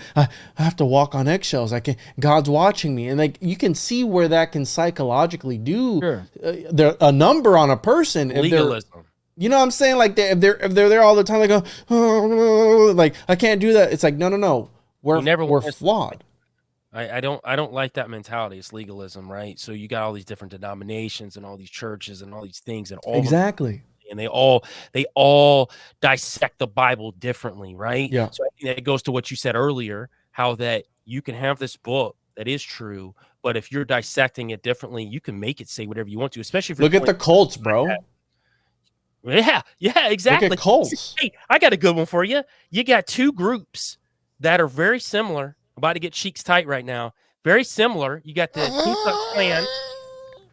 have to walk on eggshells. God's watching me. And like, you can see where that can psychologically do a number on a person. Legalism. You know what I'm saying? Like if they're there all the time, they go, oh, like, I can't do that. It's like, no. We're flawed. I don't like that mentality. It's legalism, right? So you got all these different denominations and all these churches and all these things, and all exactly. And they all dissect the Bible differently, right? Yeah. So I think that goes to what you said earlier, how that you can have this book that is true, but if you're dissecting it differently, you can make it say whatever you want to, especially if you're look at the cults, bro. Yeah, exactly. Look at cults. Hey, I got a good one for you. You got two groups that are very similar. I'm about to get cheeks tight right now. Very similar. You got the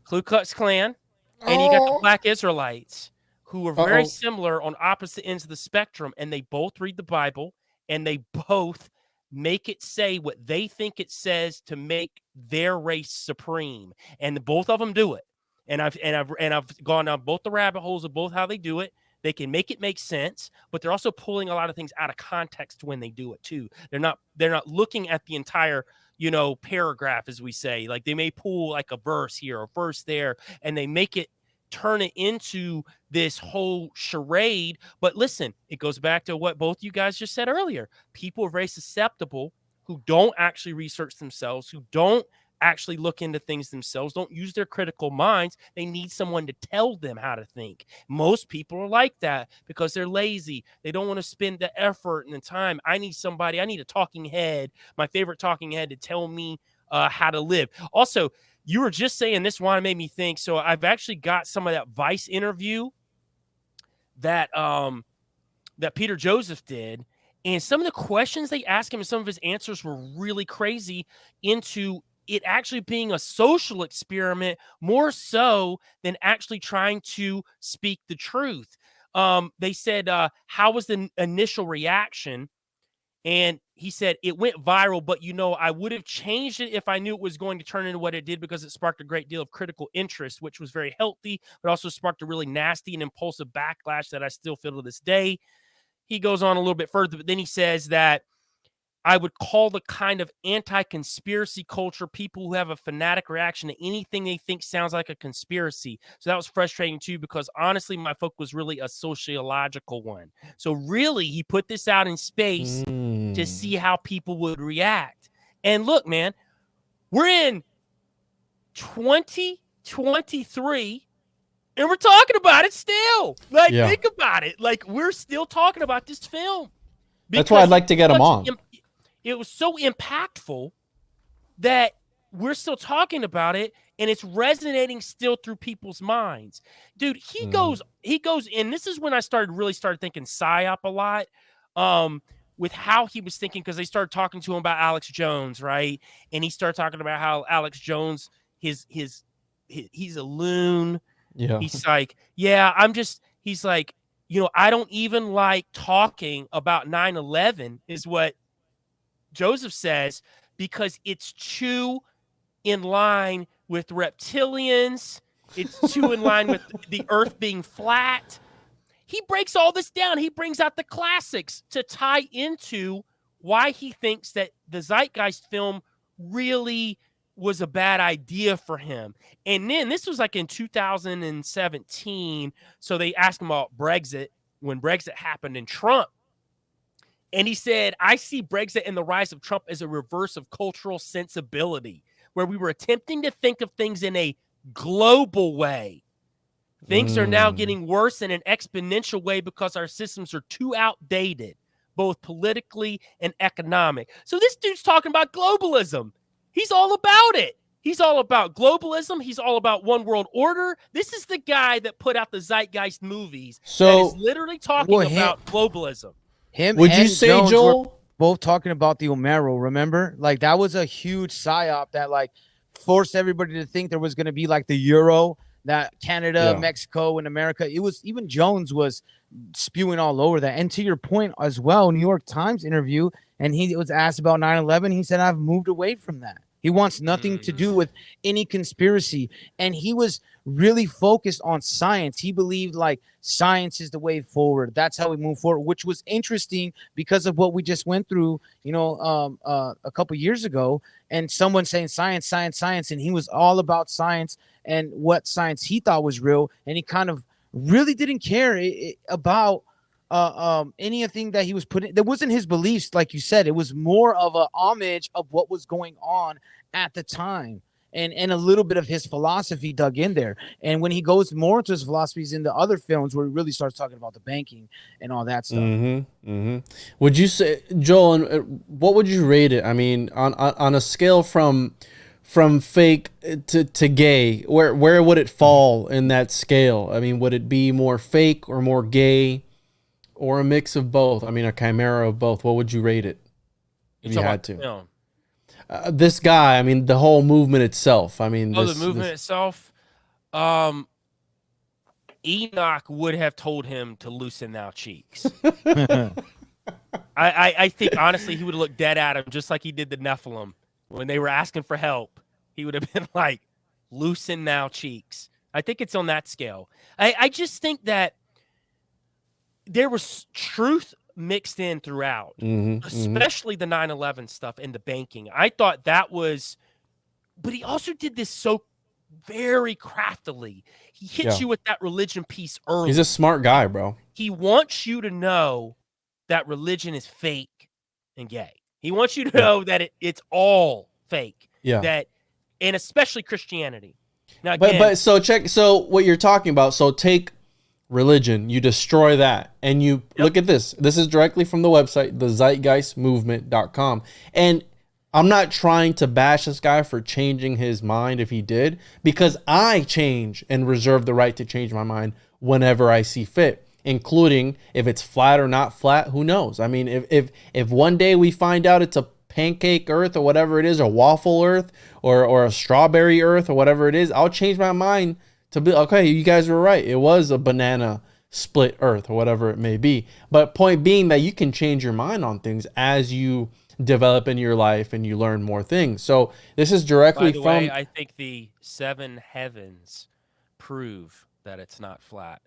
Ku Klux Klan, and you got the Black Israelites, who are very similar on opposite ends of the spectrum, and they both read the Bible, and they both make it say what they think it says to make their race supreme, and both of them do it. And I've gone down both the rabbit holes of both how they do it. They can make it make sense, but they're also pulling a lot of things out of context when they do it too. They're not looking at the entire, paragraph, as we say. Like, they may pull like a verse here or a verse there, and they make it turn it into this whole charade. But listen, it goes back to what both you guys just said earlier. People are very susceptible, who don't actually research themselves, who don't actually look into things themselves, don't use their critical minds. They need someone to tell them how to think. Most people are like that because they're lazy. They don't want to spend the effort and the time. I need a talking head, my favorite talking head, to tell me how to live. Also, you were just saying this, Juan, made me think. So I've actually got some of that Vice interview that Peter Joseph did. And some of the questions they asked him and some of his answers were really crazy into it actually being a social experiment more so than actually trying to speak the truth. They said, how was the initial reaction? And he said, it went viral, but I would have changed it if I knew it was going to turn into what it did because it sparked a great deal of critical interest, which was very healthy, but also sparked a really nasty and impulsive backlash that I still feel to this day. He goes on a little bit further, but then he says that I would call the kind of anti-conspiracy culture people who have a fanatic reaction to anything they think sounds like a conspiracy. So that was frustrating too, because honestly, my focus was really a sociological one. So really, he put this out in space to see how people would react. And look, man, we're in 2023 and we're talking about it still. Like, think about it. Like, we're still talking about this film. That's why I'd like to get him on. It was so impactful that we're still talking about it, and it's resonating still through people's minds. Dude, he goes, and this is when I really started thinking PSYOP a lot, with how he was thinking, because they started talking to him about Alex Jones, right? And he started talking about how Alex Jones, he's a loon. Yeah. He's like, he's like, I don't even like talking about 9/11 is what Joseph says, because it's too in line with reptilians. It's too in line with the earth being flat. He breaks all this down. He brings out the classics to tie into why he thinks that the Zeitgeist film really was a bad idea for him. And then this was like in 2017. So they asked him about Brexit when Brexit happened and Trump. And he said, I see Brexit and the rise of Trump as a reverse of cultural sensibility, where we were attempting to think of things in a global way. Things are now getting worse in an exponential way because our systems are too outdated, both politically and economic. So this dude's talking about globalism. He's all about it. He's all about globalism. He's all about one world order. This is the guy that put out the Zeitgeist movies. So that is literally talking about globalism. Would you say, Jones Joel? were both talking about the Homero, remember? Like, that was a huge psyop that, like, forced everybody to think there was going to be, like, the euro, that Canada, Mexico, and America. It was, even Jones was spewing all over that. And to your point as well, New York Times interview, and he was asked about 9/11. He said, I've moved away from that. He wants nothing to do with any conspiracy. And he was really focused on science. He believed like science is the way forward. That's how we move forward, which was interesting because of what we just went through, a couple years ago. And someone saying science, science, science. And he was all about science and what science he thought was real. And he kind of really didn't care about anything that he was putting. That wasn't his beliefs, like you said. It was more of a homage of what was going on at the time, and a little bit of his philosophy dug in there. And when he goes more into his philosophies in the other films, where he really starts talking about the banking and all that stuff. Would you say, Joel, what would you rate it? I mean, on a scale from fake to gay, where would it fall in that scale? I mean, would it be more fake or more gay? Or a mix of both? I mean, a chimera of both. What would you rate it if you had to? This guy, I mean, the whole movement itself. I mean, the movement itself. Enoch would have told him to loosen thou cheeks. I think, honestly, he would have looked dead at him just like he did the Nephilim. When they were asking for help, he would have been like, loosen thou cheeks. I think it's on that scale. I just think that there was truth mixed in throughout, especially the 9/11 stuff and the banking. I thought that was, but he also did this so very craftily. He hits you with that religion piece early. He's a smart guy, bro. He wants you to know that religion is fake and gay. He wants you to know that it's all fake. And especially Christianity. Now, again, but so what you're talking about. So take religion, you destroy that, and you look at this. This is directly from the website, thezeitgeistmovement.com. And I'm not trying to bash this guy for changing his mind if he did, because I change and reserve the right to change my mind whenever I see fit. including if it's flat or not flat. Who knows? I mean, if one day we find out it's a pancake Earth or whatever it is, or waffle Earth or a strawberry Earth or whatever it is, I'll change my mind to be okay. You guys were right. It was a banana split Earth or whatever it may be. But point being that you can change your mind on things as you develop in your life and you learn more things. So this is directly By the from. way, I think the 7 heavens prove that it's not flat,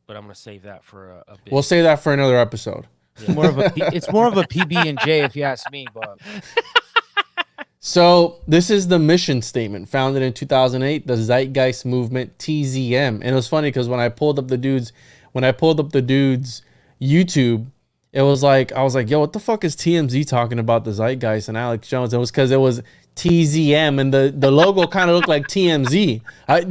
but I'm going to save that for a bit. We'll save that for another episode. It's more of a PB and J, if you ask me. But so this is the mission statement, founded in 2008, the Zeitgeist movement, TZM. And it was funny because when I pulled up the dude's YouTube, it was like, I was like, yo, what the fuck is TMZ talking about the Zeitgeist and Alex Jones? It was because it was TZM and the logo kind of looked like TMZ.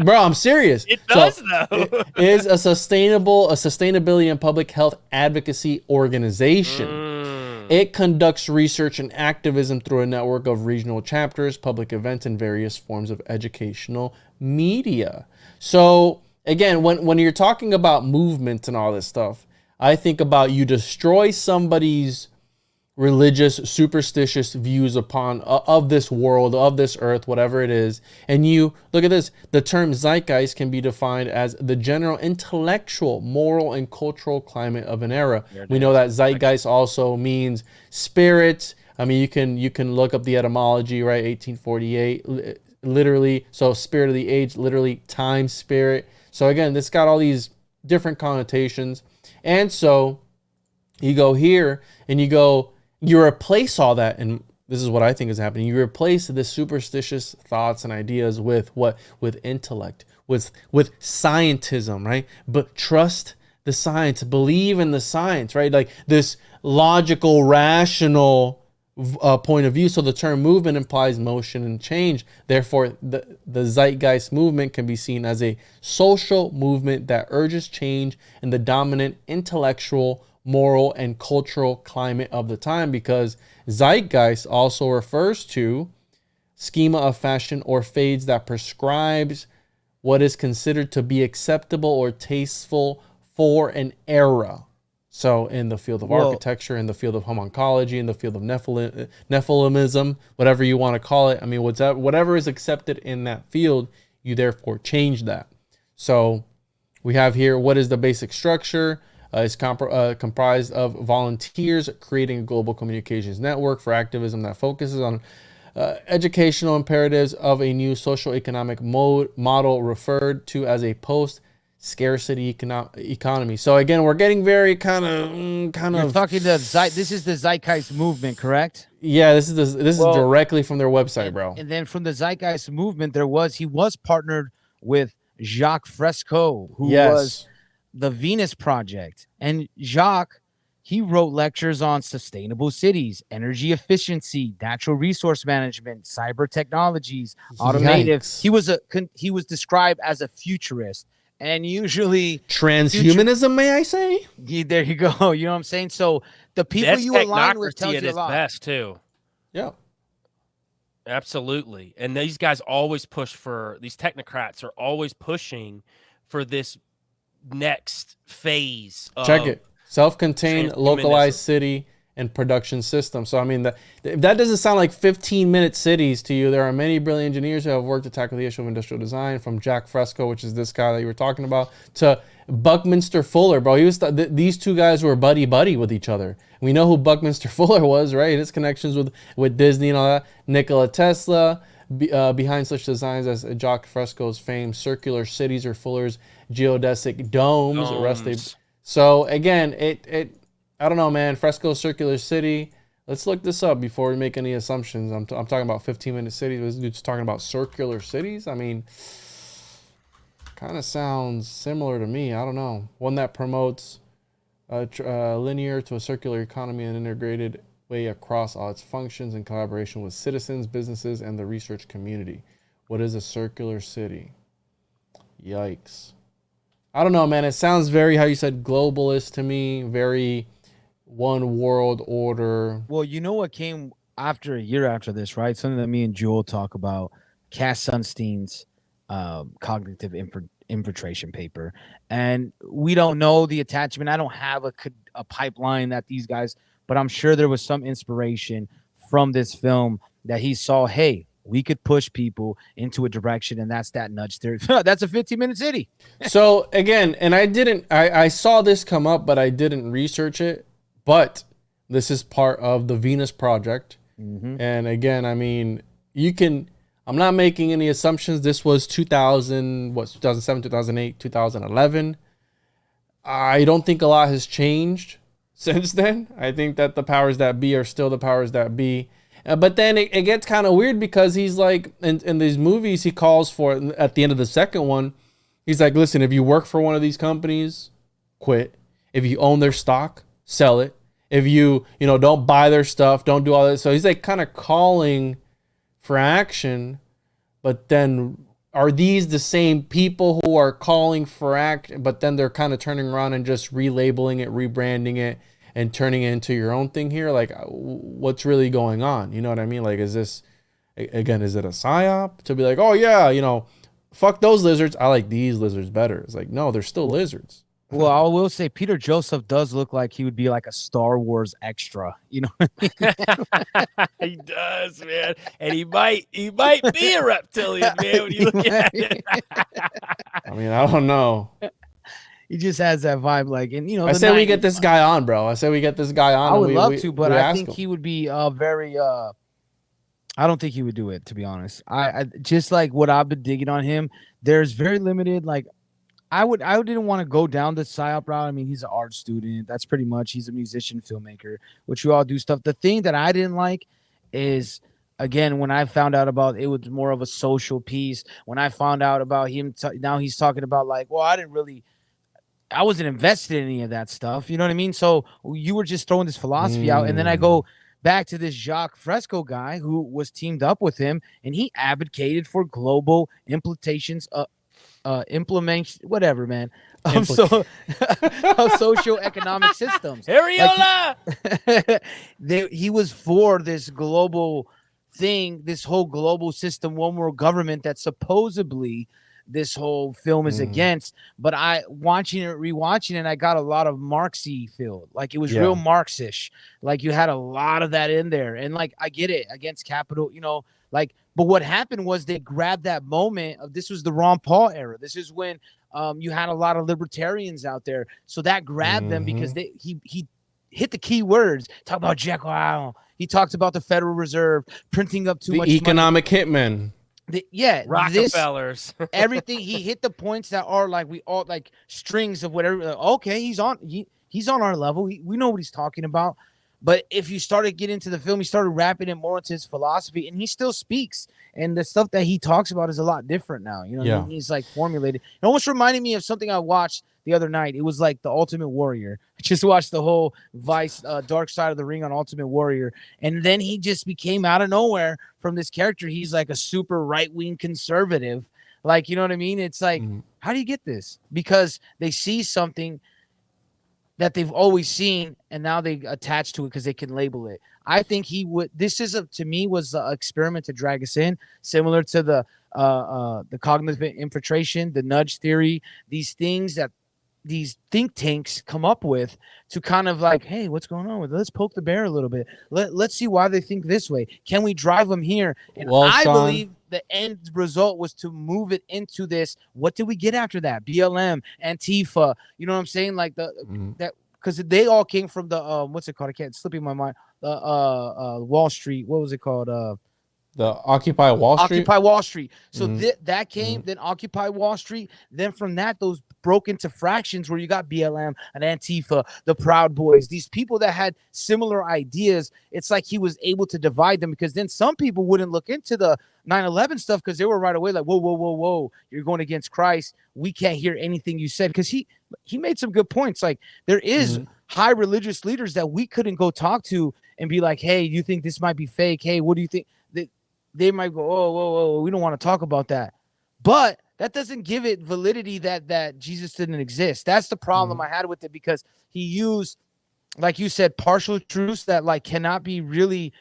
Bro, I'm serious. It does, though. It is a sustainability and public health advocacy organization. It conducts research and activism through a network of regional chapters, public events, and various forms of educational media. So again, when you're talking about movements and all this stuff, I think about you destroy somebody's religious, superstitious views upon of this world, of this earth, whatever it is. And you look at this, the term zeitgeist can be defined as the general intellectual, moral, and cultural climate of an era. We know that zeitgeist also means spirit. I mean, you can look up the etymology, right? 1848, literally. So spirit of the age, literally time spirit. So again, this got all these different connotations. And so you go here and you replace all that, and this is what I think is happening. You replace the superstitious thoughts and ideas with what? With intellect, with scientism, right? But trust the science, believe in the science, right? Like this logical, rational point of view. So the term movement implies motion and change. Therefore, the Zeitgeist movement can be seen as a social movement that urges change in the dominant intellectual, moral, and cultural climate of the time, because zeitgeist also refers to schema of fashion or fades that prescribes what is considered to be acceptable or tasteful for an era. So in the field of architecture, in the field of homoncology, in the field of Nephilimism, whatever you want to call it, I mean, whatever is accepted in that field, you therefore change that. So we have here, what is the basic structure? Is comprised of volunteers creating a global communications network for activism that focuses on educational imperatives of a new social economic model referred to as a post-scarcity economy. So again, we're getting very kind of talking to this is the Zeitgeist movement, correct? Yeah, this is directly from their website, bro. And then from the Zeitgeist movement, he was partnered with Jacques Fresco, who was the Venus Project. And Jacques, he wrote lectures on sustainable cities, energy efficiency, natural resource management, cyber technologies, automotive. He was described as a futurist, and usually transhumanism, may I say? There you go. You know what I'm saying? So the people you align with tells you a lot. Best too. Yeah. Absolutely. And these guys always push for, these technocrats are always pushing for this next phase of check it, self-contained, localized city and production system. So I mean, if that doesn't sound like 15-minute cities to you, there are many brilliant engineers who have worked to tackle the issue of industrial design, from Jack Fresco, which is this guy that you were talking about, to Buckminster Fuller, bro. These two guys were buddy with each other. We know who Buckminster Fuller was, right? His connections with Disney and all that. Nikola Tesla, behind such designs as Jacques Fresco's famed circular cities or Fuller's geodesic domes. So again, I don't know, man. Fresco's circular city. Let's look this up before we make any assumptions. I'm talking about 15-minute cities. This dude's talking about circular cities. I mean, kind of sounds similar to me. I don't know. One that promotes a linear to a circular economy and integrated way across all its functions in collaboration with citizens, businesses, and the research community. What is a circular city? Yikes. I don't know, man. It sounds very, how you said, globalist to me. Very one world order. Well, you know what came after a year after this, right? Something that me and Joel talk about, Cass Sunstein's cognitive infiltration paper, and we don't know the attachment. I don't have a pipeline that these guys, but I'm sure there was some inspiration from this film that he saw. Hey, we could push people into a direction, and that's that nudge theory. That's a 15-minute city. So again, and I saw this come up, but I didn't research it. But this is part of the Venus Project. And again, I mean, I'm not making any assumptions. This was 2007, 2008, 2011. I don't think a lot has changed since then. I think that the powers that be are still the powers that be. But then it gets kind of weird because he's like, in these movies, he calls for, at the end of the second one, he's like, listen, if you work for one of these companies, quit. If you own their stock, sell it. If you don't buy their stuff, don't do all that. So he's like kind of calling for action. But then are these the same people who are calling for action, but then they're kind of turning around and just relabeling it, rebranding it, and turning it into your own thing here? Like, what's really going on? You know what I mean? Like, is this, again, is it a psyop to be like, oh yeah, fuck those lizards, I like these lizards better? It's like, no, they're still lizards. Well, I will say Peter Joseph does look like he would be like a Star Wars extra, you know what I mean? He does, man. And he might be a reptilian, man, when you look at it. I mean, I don't know. He just has that vibe, like, and I say we get this guy on, bro. I say we get this guy on. I would love to, but I think him. he would be very I don't think he would do it, to be honest. I just like what I've been digging on him. There's very limited, like, I didn't want to go down the psyop route. I mean, he's an art student. That's pretty much, he's a musician, filmmaker, which we all do stuff. The thing that I didn't like is, again, when I found out about it was more of a social piece. When I found out about him, now he's talking about like, well, I wasn't invested in any of that stuff. You know what I mean? So you were just throwing this philosophy out. And then I go back to this Jacques Fresco guy who was teamed up with him, and he advocated for global implementations, whatever, man, of socio-economic systems. Ariola! He was for this global thing, this whole global system, one world government that supposedly this whole film is against. But rewatching it, I got a lot of Marxy feel. Like, it was real Marxish. Like, you had a lot of that in there. And like, I get it, against capital, like, but what happened was they grabbed that moment of, this was the Ron Paul era. This is when you had a lot of libertarians out there. So that grabbed them because he hit the key words. Talk about Jekyll Island. He talked about the Federal Reserve printing up too much economic hitman. Rockefellers. Everything. He hit the points that are like, we all like strings of whatever. Okay, he's on our level. We know what he's talking about. But if you started getting into the film, he started wrapping it more into his philosophy, and he still speaks. And the stuff that he talks about is a lot different now. You know what I mean? He's like formulated. It almost reminded me of something I watched the other night. It was like The Ultimate Warrior. I just watched the whole Vice Dark Side of the Ring on Ultimate Warrior. And then he just became out of nowhere from this character. He's like a super right-wing conservative. Like, you know what I mean? It's like, how do you get this? Because they see something that they've always seen, and now they attach to it because they can label it. I think this is to me was an experiment to drag us in, similar to the cognitive infiltration, the nudge theory, these things that these think tanks come up with to kind of like, hey, what's going on with it? Let's poke the bear a little bit. Let's see why they think this way. Can we drive them here? And I believe the end result was to move it into this. What did we get after that? BLM, Antifa, you know what I'm saying? Like that, because they all came from the what's it called? I can't, slip in my mind. The Wall Street. What was it called? The Occupy Wall Street. Occupy Wall Street. So that came, then Occupy Wall Street. Then from that, those broke into fractions where you got BLM and Antifa, the Proud Boys, these people that had similar ideas. It's like he was able to divide them, because then some people wouldn't look into the 9/11 stuff because they were right away like, whoa, you're going against Christ. We can't hear anything you said, because he made some good points. Like, there is high religious leaders that we couldn't go talk to and be like, hey, you think this might be fake? Hey, what do you think? They might go, whoa, we don't want to talk about that. But that doesn't give it validity that Jesus didn't exist. That's the problem I had with it, because he used, like you said, partial truths that like cannot be really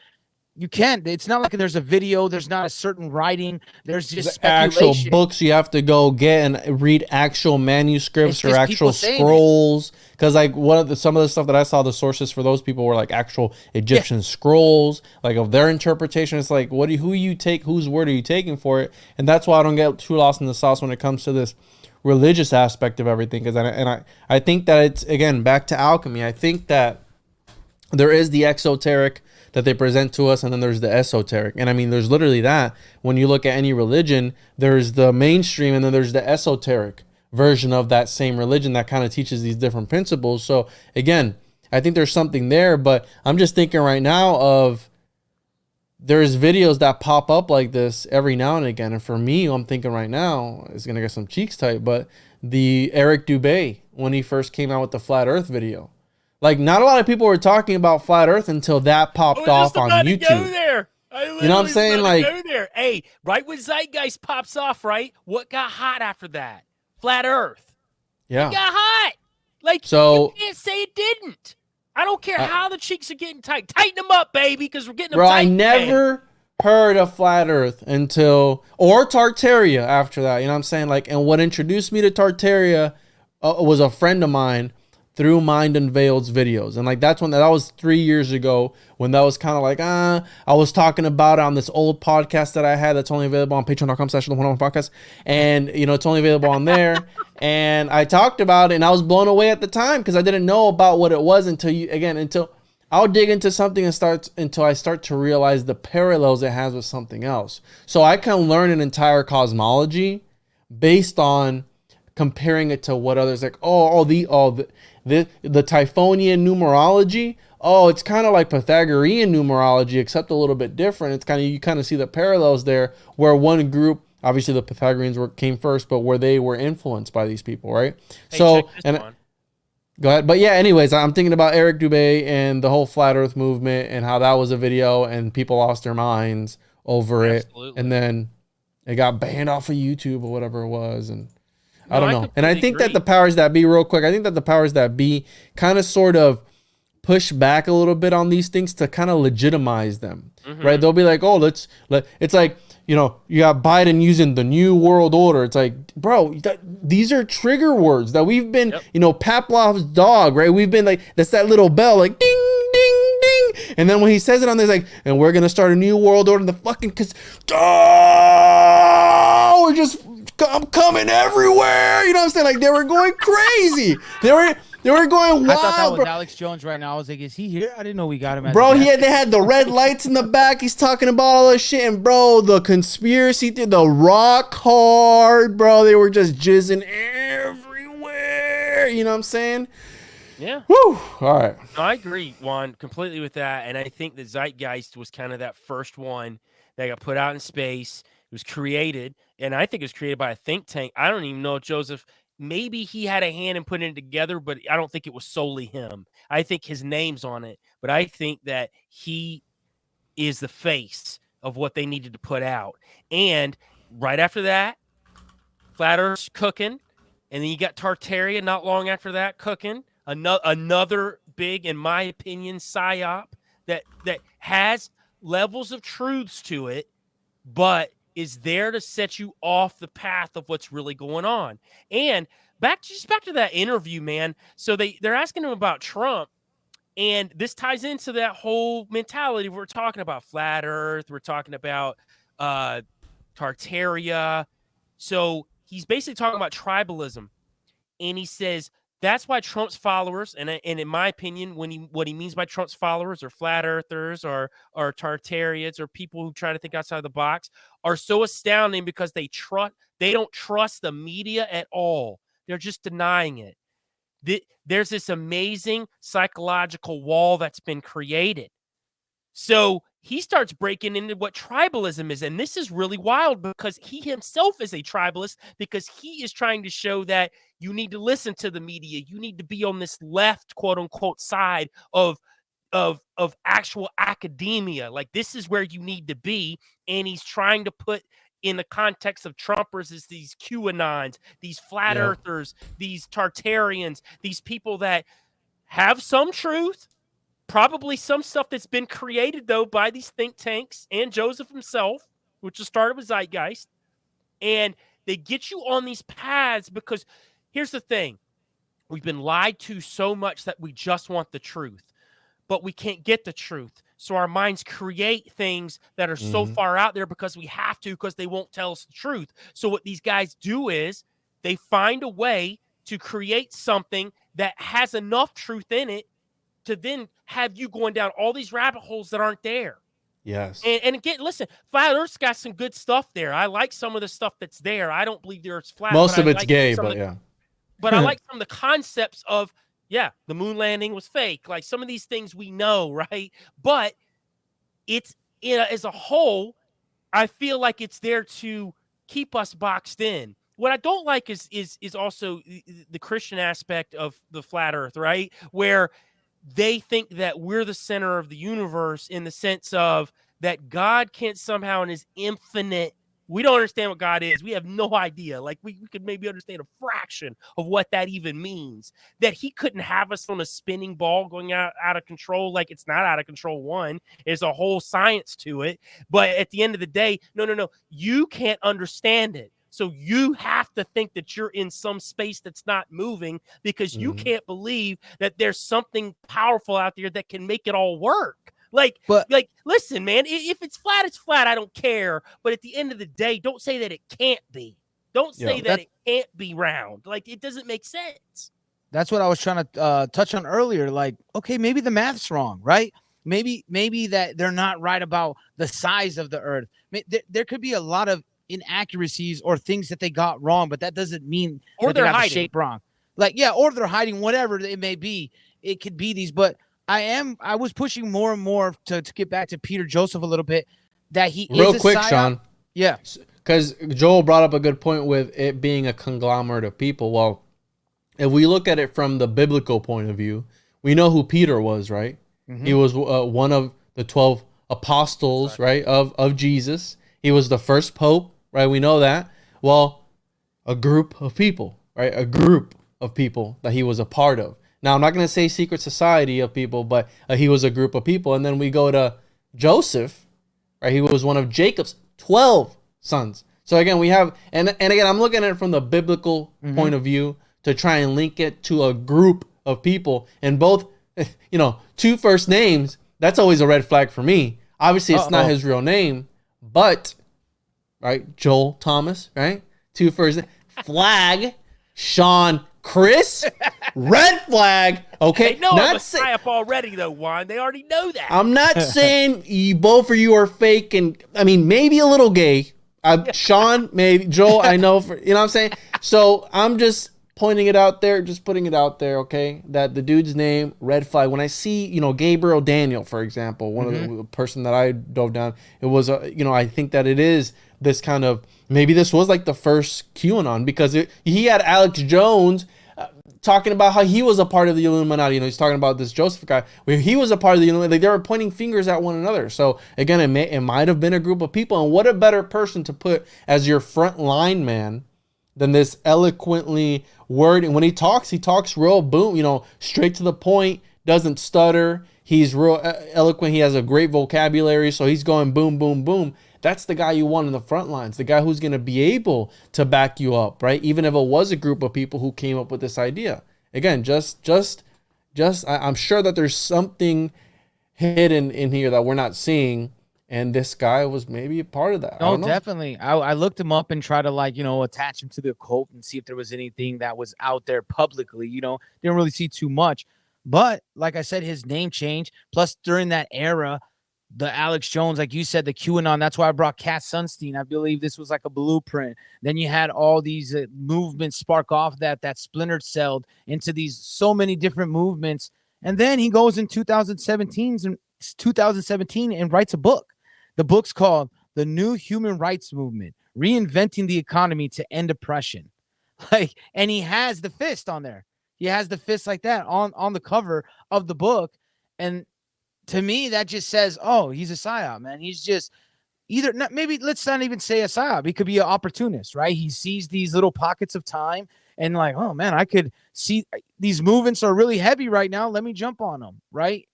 You can't. It's not like there's a video. There's not a certain writing. There's just The actual speculation. books you have to go get and read actual manuscripts It's or just actual people saying it. scrolls. Because like some of the stuff that I saw, the sources for those people were like actual Egyptian scrolls, like of their interpretation. It's like, whose word are you taking for it? And that's why I don't get too lost in the sauce when it comes to this religious aspect of everything. Because I think that it's, again, back to alchemy. I think that there is the exoteric that they present to us, and then there's the esoteric. And I mean, there's literally that. When you look at any religion, there's the mainstream, and then there's the esoteric version of that same religion that kind of teaches these different principles. So again, I think there's something there, but I'm just thinking right now of there's videos that pop up like this every now and again. And for me, I'm thinking right now, it's going to get some cheeks tight, but the Eric Dubé, when he first came out with the Flat Earth video. Like, not a lot of people were talking about Flat Earth until that popped off on YouTube. Go there. You know what I'm saying? Like, go there. Hey, right when Zeitgeist pops off, right? What got hot after that? Flat Earth. Yeah. It got hot. Like, so, you can't say it didn't. I don't care how the cheeks are getting tight. Tighten them up, baby, because we're getting them tight. I never heard of Flat Earth or Tartaria after that. You know what I'm saying? Like, and what introduced me to Tartaria was a friend of mine through Mind Unveiled's videos. And like, that was 3 years ago when that was kind of like, I was talking about it on this old podcast that I had that's only available on patreon.com/the101podcast. And, you know, it's only available on there. And I talked about it, and I was blown away at the time because I didn't know about what it was until I'll dig into something until I start to realize the parallels it has with something else. So I can learn an entire cosmology based on comparing it to what others like. The Typhonian numerology. Oh, it's kind of like Pythagorean numerology, except a little bit different. It's you kind of see the parallels there, where one group, obviously the Pythagoreans came first, but where they were influenced by these people, right? Hey, go ahead. But yeah, anyways, I'm thinking about Eric Dubé and the whole Flat Earth movement and how that was a video and people lost their minds over it. And then it got banned off of YouTube or whatever it was. And I don't know. And I think that the powers that be, real quick, I think that the powers that be kind of sort of push back a little bit on these things to kind of legitimize them, right? They'll be like, it's like, you know, you got Biden using the New World Order. It's like, bro, these are trigger words that we've been, you know, Pavlov's dog, right? We've been like, that's that little bell, like ding, ding, ding. And then when he says it on there, it's like, and we're going to start a new world order. The fucking, I'm coming everywhere. You know what I'm saying? Like, they were going crazy. They were going wild. I thought that was Alex Jones right now. I was like, is he here? I didn't know we got him. Bro, they had the red lights in the back. He's talking about all this shit. And bro, the conspiracy thing, the rock hard, bro. They were just jizzing everywhere. You know what I'm saying? Yeah. Woo. All right. No, I agree, Juan, completely with that. And I think the Zeitgeist was kind of that first one that got put out in space. It was created, and I think it was created by a think tank. I don't even know, Joseph. Maybe he had a hand in putting it together, but I don't think it was solely him. I think his name's on it, but I think that he is the face of what they needed to put out. And right after that, Flat Earth's cooking, and then you got Tartaria not long after that cooking. Another big, in my opinion, psyop that has levels of truths to it, but is there to set you off the path of what's really going on. And back to that interview, man. So they're asking him about Trump, and this ties into that whole mentality. We're talking about Flat Earth. We're talking about Tartaria. So he's basically talking about tribalism, and he says that's why Trump's followers, and in my opinion, what he means by Trump's followers are flat earthers or Tartarians or people who try to think outside the box, are so astounding because they don't trust the media at all. They're just denying it. There's this amazing psychological wall that's been created. So he starts breaking into what tribalism is. And this is really wild because he himself is a tribalist, because he is trying to show that you need to listen to the media. You need to be on this left, quote unquote, side of actual academia. Like, this is where you need to be. And he's trying to put in the context of Trumpers is these QAnons, these flat earthers, these Tartarians, these people that have some truth, probably some stuff that's been created, though, by these think tanks and Joseph himself, which was started with Zeitgeist. And they get you on these paths because here's the thing. We've been lied to so much that we just want the truth, but we can't get the truth. So our minds create things that are so far out there because we have to, because they won't tell us the truth. So what these guys do is they find a way to create something that has enough truth in it to then have you going down all these rabbit holes that aren't there. Yes. And again, listen, Flat Earth's got some good stuff there. I like some of the stuff that's there. I don't believe the Earth's flat. Most of it's gay, but yeah. But I like some of the concepts of, yeah, the moon landing was fake. Like some of these things we know, right? But it's as a whole, I feel like it's there to keep us boxed in. What I don't like is also the Christian aspect of the flat Earth, right? Where they think that we're the center of the universe in the sense of that God can't somehow in his infinite. We don't understand what God is. We have no idea. Like we could maybe understand a fraction of what that even means. That he couldn't have us on a spinning ball going out of control. Like it's not out of control. One, there's a whole science to it. But at the end of the day, no. You can't understand it. So you have to think that you're in some space that's not moving because you can't believe that there's something powerful out there that can make it all work. Like, listen, man, if it's flat, it's flat. I don't care. But at the end of the day, don't say that it can't be. Don't say that it can't be round. Like, it doesn't make sense. That's what I was trying to touch on earlier. Like, okay, maybe the math's wrong, right? Maybe that they're not right about the size of the Earth. There could be a lot of inaccuracies or things that they got wrong, but that doesn't mean or they're hiding the shape wrong. Like, yeah, or they're hiding, whatever it may be. It could be these, but I was pushing more and more to get back to Peter Joseph a little bit, that he real is quick, psyop. Sean. Yeah. Because Joel brought up a good point with it being a conglomerate of people. Well, if we look at it from the biblical point of view, we know who Peter was, right? He was one of the 12 apostles, right, of Jesus. He was the first pope, right? We know that. Well, a group of people, right? A group of people that he was a part of. Now, I'm not going to say secret society of people, but he was a group of people. And then we go to Joseph, right? He was one of Jacob's 12 sons. So again, we have, and again, I'm looking at it from the biblical point of view to try and link it to a group of people. And both, two first names, that's always a red flag for me. Obviously, it's not his real name, but, right, Joel Thomas, right? Two first flag, Sean Chris, red flag. Okay, they know I'm a psyop already, though, Juan. They already know that. I'm not saying both of you are fake, and I mean maybe a little gay. Sean, maybe Joel. I know for what I'm saying. So I'm just pointing it out there, just putting it out there. Okay, that the dude's name, red flag. When I see Gabriel Daniel, for example, one of the person that I dove down, it was I think that it is this kind of. Maybe this was like the first QAnon because he had Alex Jones talking about how he was a part of the Illuminati. He's talking about this Joseph guy where he was a part of the Illuminati. Like they were pointing fingers at one another. So again, it might have been a group of people. And what a better person to put as your front line man than this eloquently word. And when he talks real boom, straight to the point, doesn't stutter. He's real eloquent. He has a great vocabulary. So he's going boom, boom, boom. That's the guy you want in the front lines, the guy who's going to be able to back you up, right? Even if it was a group of people who came up with this idea. Again, I'm sure that there's something hidden in here that we're not seeing, and this guy was maybe a part of that. No, definitely. I looked him up and tried to attach him to the occult and see if there was anything that was out there publicly. Didn't really see too much, but like I said, his name changed. Plus, during that era, the Alex Jones, like you said, the QAnon, that's why I brought Kat Sunstein. I believe this was like a blueprint. Then you had all these movements spark off that splintered celled into these so many different movements. And then he goes in 2017 and writes a book. The book's called The New Human Rights Movement, Reinventing the Economy to End Oppression. And he has the fist on there. He has the fist like that on the cover of the book. And to me, that just says, oh, he's a psyop, man. He's just maybe let's not even say a psyop. He could be an opportunist, right? He sees these little pockets of time and like, oh, man, I could see these movements are really heavy right now. Let me jump on them, right?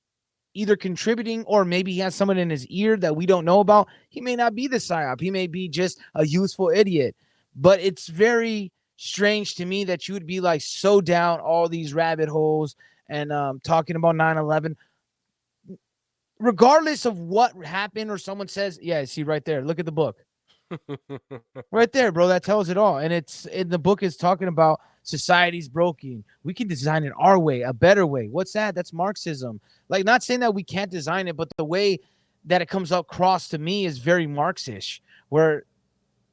either contributing or maybe he has someone in his ear that we don't know about. He may not be the psyop. He may be just a useful idiot. But it's very strange to me that you would be like so down all these rabbit holes and talking about 9/11. Regardless of what happened or someone says, yeah, see right there. Look at the book. Right there, bro. That tells it all. And it's in the book is talking about society's broken. We can design it our way, a better way. What's that? That's Marxism. Like, not saying that we can't design it, but the way that it comes across to me is very Marxish, where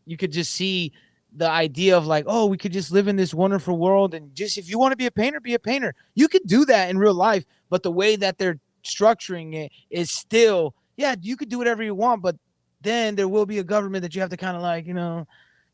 you could just see the idea of like, oh, we could just live in this wonderful world. And just if you want to be a painter, be a painter. You could do that in real life. But the way that they're structuring it is still, yeah, you could do whatever you want, but then there will be a government that you have to kind of like,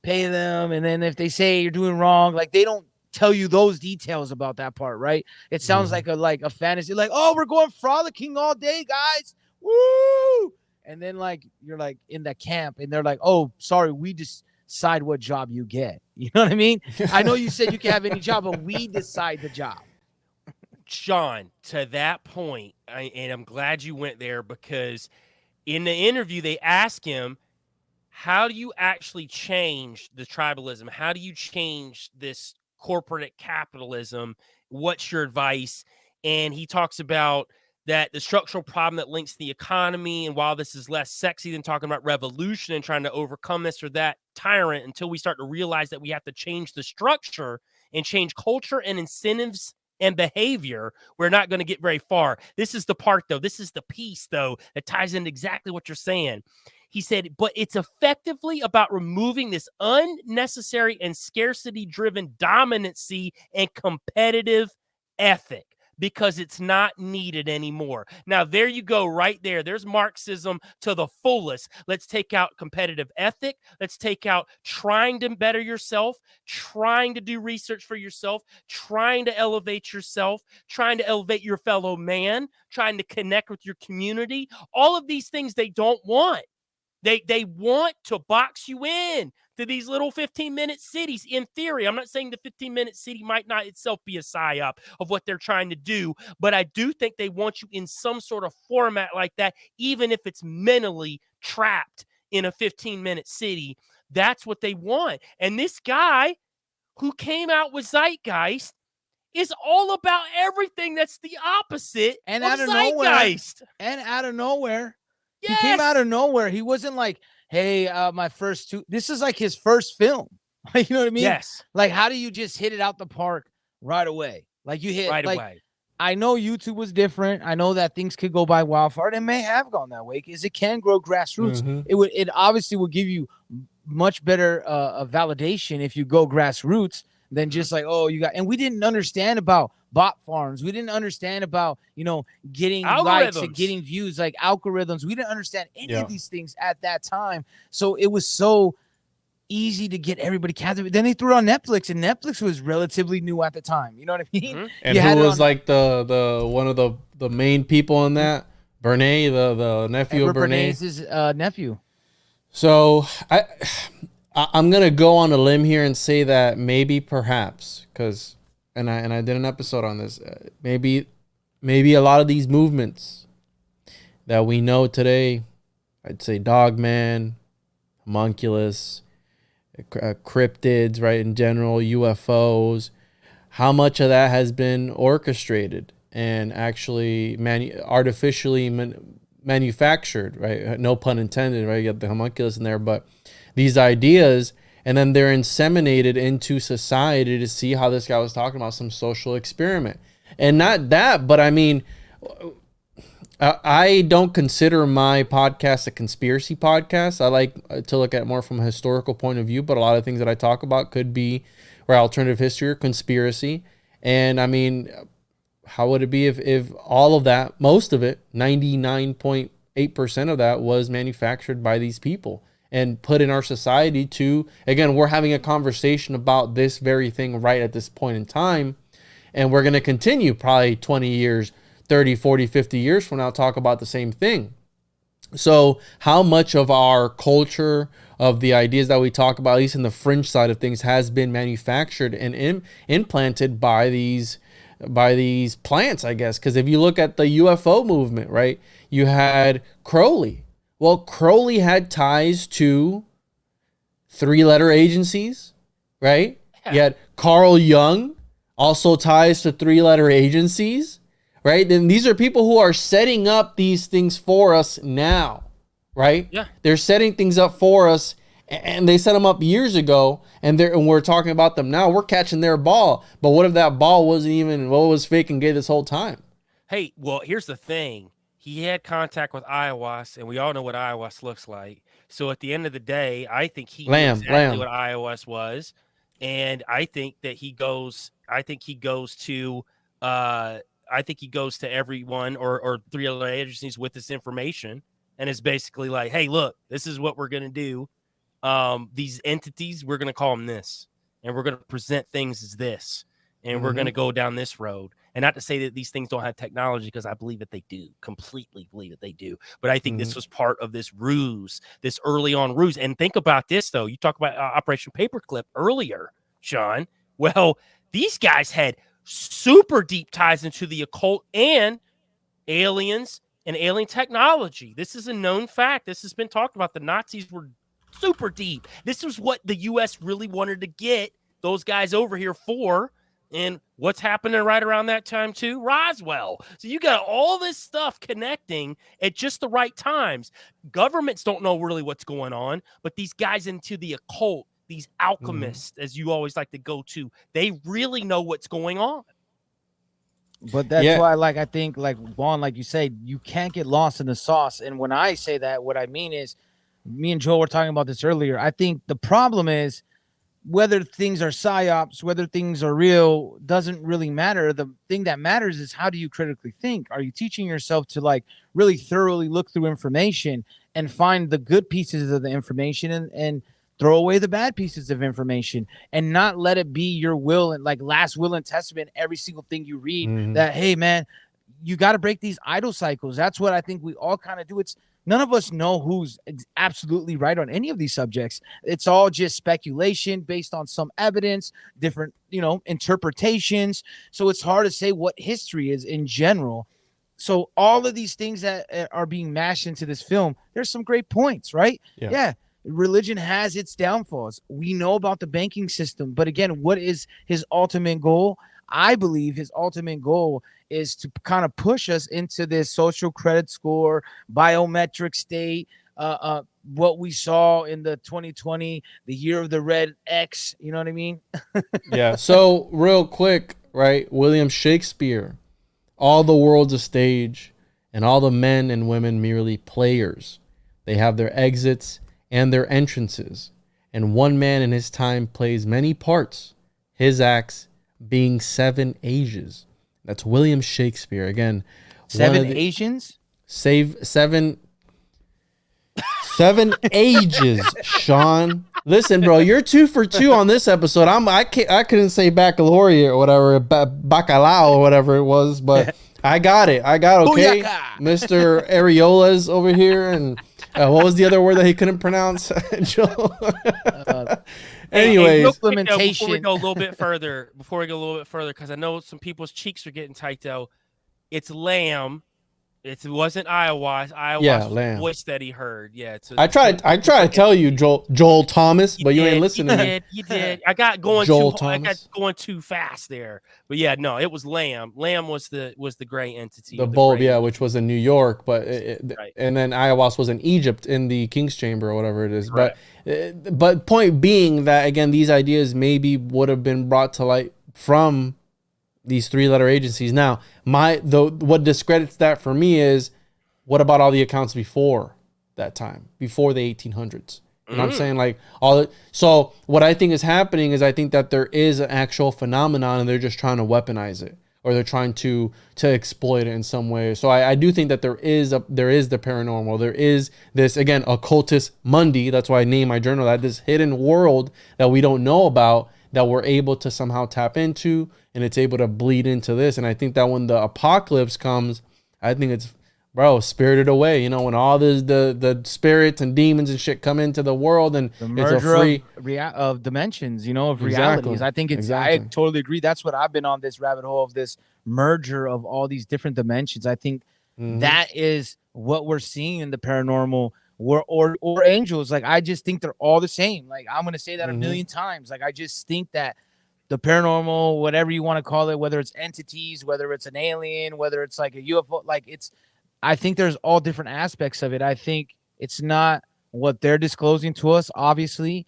pay them. And then if they say you're doing wrong, like they don't tell you those details about that part, right? It sounds like a fantasy, like, oh, we're going frolicking all day, guys. Woo! And then like you're like in the camp and they're like, oh, sorry, we just decide what job you get. You know what I mean? I know you said you can have any job, but we decide the job. Sean, to that point, and I'm glad you went there, because in the interview, they ask him, how do you actually change the tribalism? How do you change this corporate capitalism? What's your advice? And he talks about that the structural problem that links the economy. And while this is less sexy than talking about revolution and trying to overcome this or that tyrant, until we start to realize that we have to change the structure and change culture and incentives and behavior, we're not going to get very far. This is the part, though. This is the piece, though, that ties into exactly what you're saying. He said, but it's effectively about removing this unnecessary and scarcity-driven dominancy and competitive ethic, because it's not needed anymore. Now, there you go right there. There's Marxism to the fullest. Let's take out competitive ethic. Let's take out trying to better yourself, trying to do research for yourself, trying to elevate yourself, trying to elevate your fellow man, trying to connect with your community. All of these things they don't want. They want to box you in to these little 15-minute cities. In theory, I'm not saying the 15-minute city might not itself be a psyop of what they're trying to do, but I do think they want you in some sort of format like that, even if it's mentally trapped in a 15-minute city. That's what they want. And this guy who came out with Zeitgeist is all about everything that's the opposite and of out of Zeitgeist. Out of nowhere. Yes. He came out of nowhere. He wasn't like, hey, my first two. This is like his first film. You know what I mean? Yes. Like, how do you just hit it out the park right away? Like you hit right like, away. I know YouTube was different. I know that things could go by wildfire. It may have gone that way because it can grow grassroots. Mm-hmm. It obviously will give you much better validation if you go grassroots than just like, oh, you got. And we didn't understand about bot farms. We didn't understand about, getting likes and getting views, like algorithms. We didn't understand any of these things at that time. So it was so easy to get everybody captivated. Then they threw it on Netflix, and Netflix was relatively new at the time. You know what I mean? Mm-hmm. And who was like the one of the main people in that? Bernays, the nephew of Bernays. His nephew. So I'm gonna go on a limb here and say that maybe, perhaps, because and I did an episode on this. Maybe a lot of these movements that we know today, I'd say Dogman, Homunculus, cryptids, right, in general, UFOs, how much of that has been orchestrated and actually artificially manufactured, right? No pun intended, right? You got the homunculus in there, but these ideas, and then they're inseminated into society to see how this guy was talking about some social experiment. And not that, but I mean, I don't consider my podcast a conspiracy podcast. I like to look at it more from a historical point of view, but a lot of things that I talk about could be or alternative history or conspiracy. And I mean, how would it be if all of that, most of it, 99.8% of that was manufactured by these people and put in our society to, again, we're having a conversation about this very thing right at this point in time. And we're going to continue probably 20 years, 30, 40, 50 years from now, talk about the same thing. So how much of our culture, of the ideas that we talk about, at least in the fringe side of things, has been manufactured and implanted by these these plants, I guess. Because if you look at the UFO movement, right, you had Crowley. Well, Crowley had ties to 3-letter agencies, right? Yeah. You had Carl Jung, also ties to 3-letter agencies, right? Then these are people who are setting up these things for us now, right? Yeah. They're setting things up for us, and they set them up years ago, and we're talking about them now. We're catching their ball. But what if that ball wasn't even, what was fake and gay this whole time? Hey, well, here's the thing. He had contact with iOS, and we all know what iOS looks like. So at the end of the day, I think he knew exactly what iOS was, and I think that he goes to everyone or 3 other agencies with this information, and it's basically like, hey, look, this is what we're gonna do. These entities, we're gonna call them this, and we're gonna present things as this, and we're gonna go down this road. And not to say that these things don't have technology, because I believe that they do, completely believe that they do. But I think this was part of this ruse, this early on ruse. And think about this, though. You talk about Operation Paperclip earlier, Sean. Well, these guys had super deep ties into the occult and aliens and alien technology. This is a known fact. This has been talked about. The Nazis were super deep. This was what the U.S. really wanted to get those guys over here for. And what's happening right around that time too? Roswell. So you got all this stuff connecting at just the right times. Governments don't know really what's going on, but these guys into the occult, these alchemists, as you always like to go to, they really know what's going on. But that's why, I think, Juan, like you say, you can't get lost in the sauce. And when I say that, what I mean is, me and Joel were talking about this earlier. I think the problem is, whether things are psyops, whether things are real, doesn't really matter. The thing that matters is, how do you critically think? Are you teaching yourself to really thoroughly look through information and find the good pieces of the information and throw away the bad pieces of information, and not let it be your will and last will and testament, every single thing you read that, hey man, you got to break these idle cycles. That's what I think we all kind of do. It's none of us know who's absolutely right on any of these subjects. It's all just speculation based on some evidence, different, interpretations. So it's hard to say what history is in general. So all of these things that are being mashed into this film, there's some great points, right? Yeah. Religion has its downfalls. We know about the banking system, but again, what is his ultimate goal? I believe his ultimate goal is to kind of push us into this social credit score, biometric state, what we saw in the 2020, the year of the red X, you know what I mean? Yeah. So real quick, right? William Shakespeare, all the world's a stage, and all the men and women merely players. They have their exits and their entrances, and one man in his time plays many parts, his acts being 7 ages. That's William Shakespeare. Again, 7 Asians? Save 7 ages, Sean. Listen, bro, you're 2 for 2 on this episode. I couldn't say baccalaureate or whatever, bacalao or whatever it was, but I got it. Okay. Mr. Areolas over here, and what was the other word that he couldn't pronounce? Joel. Anyways, before we go a little bit further, because I know some people's cheeks are getting tight though. It's lamb. It wasn't Iowa. Was the voice that he heard. Yeah. I tried to tell you, Joel Thomas, but you ain't listening. You did. I got going going too fast there. But yeah, no, it was lamb. Lamb was the gray entity. The bulb, which was in New York, but and then Ayahuasca was in Egypt in the King's Chamber or whatever it is. Right. But point being that, again, these ideas maybe would have been brought to light from these 3-letter agencies. Now, what discredits that for me is, what about all the accounts before that time, before the 1800s? You know what I'm saying? So what I think is happening is, I think that there is an actual phenomenon, and they're just trying to weaponize it, or they're trying to exploit it in some way. So I do think that there is the paranormal. There is this, again, occultist mundi. That's why I named my journal that, this hidden world that we don't know about, that we're able to somehow tap into, and it's able to bleed into this. And I think that when the apocalypse comes, I think it's bro, Spirited Away. You know, when all the spirits and demons and shit come into the world, and The it's a merger free. of dimensions, you know, of Exactly. realities. I think it's. I Exactly. totally agree. That's what I've been on this rabbit hole of this merger of all these different dimensions. I think that is what we're seeing in the paranormal, or angels. Like, I just think they're all the same. Like, I'm gonna say that a million times. Like, I just think that the paranormal, whatever you want to call it, whether it's entities, whether it's an alien, whether it's like a UFO, like it's. I think there's all different aspects of it. I think it's not what they're disclosing to us. Obviously,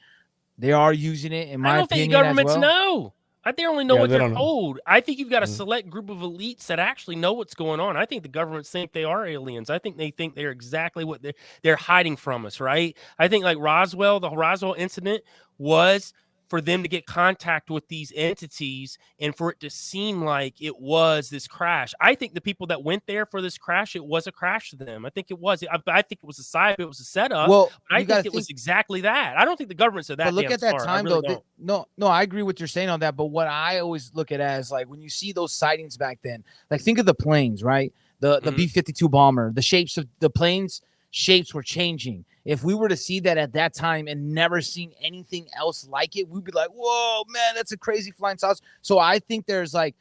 they are using it, in I my don't think the opinion, as governments well. know. I think they only know Yeah, what they they're don't know. told. I think you've got a select group of elites that actually know what's going on. I think the governments think they are aliens. I think they're exactly what they're hiding from us, right? I think like Roswell, the Roswell incident was for them to get contact with these entities and for it to seem like it was this crash. I think the people that went there for this crash, it was a crash to them. I think it was. I think it was a side, it was a setup. Well, but I you gotta think it was think. exactly that. I don't think the governments are that But look damn at that smart. time, I really though. don't. No, I agree with what you're saying on that. But what I always look at as, like, when you see those sightings back then, like, think of the planes, right? The B-52 bomber, the shapes of the planes, shapes were changing. If we were to see that at that time and never seen anything else like it, we'd be like, whoa, man, that's a crazy flying saucer. So I think there's, like,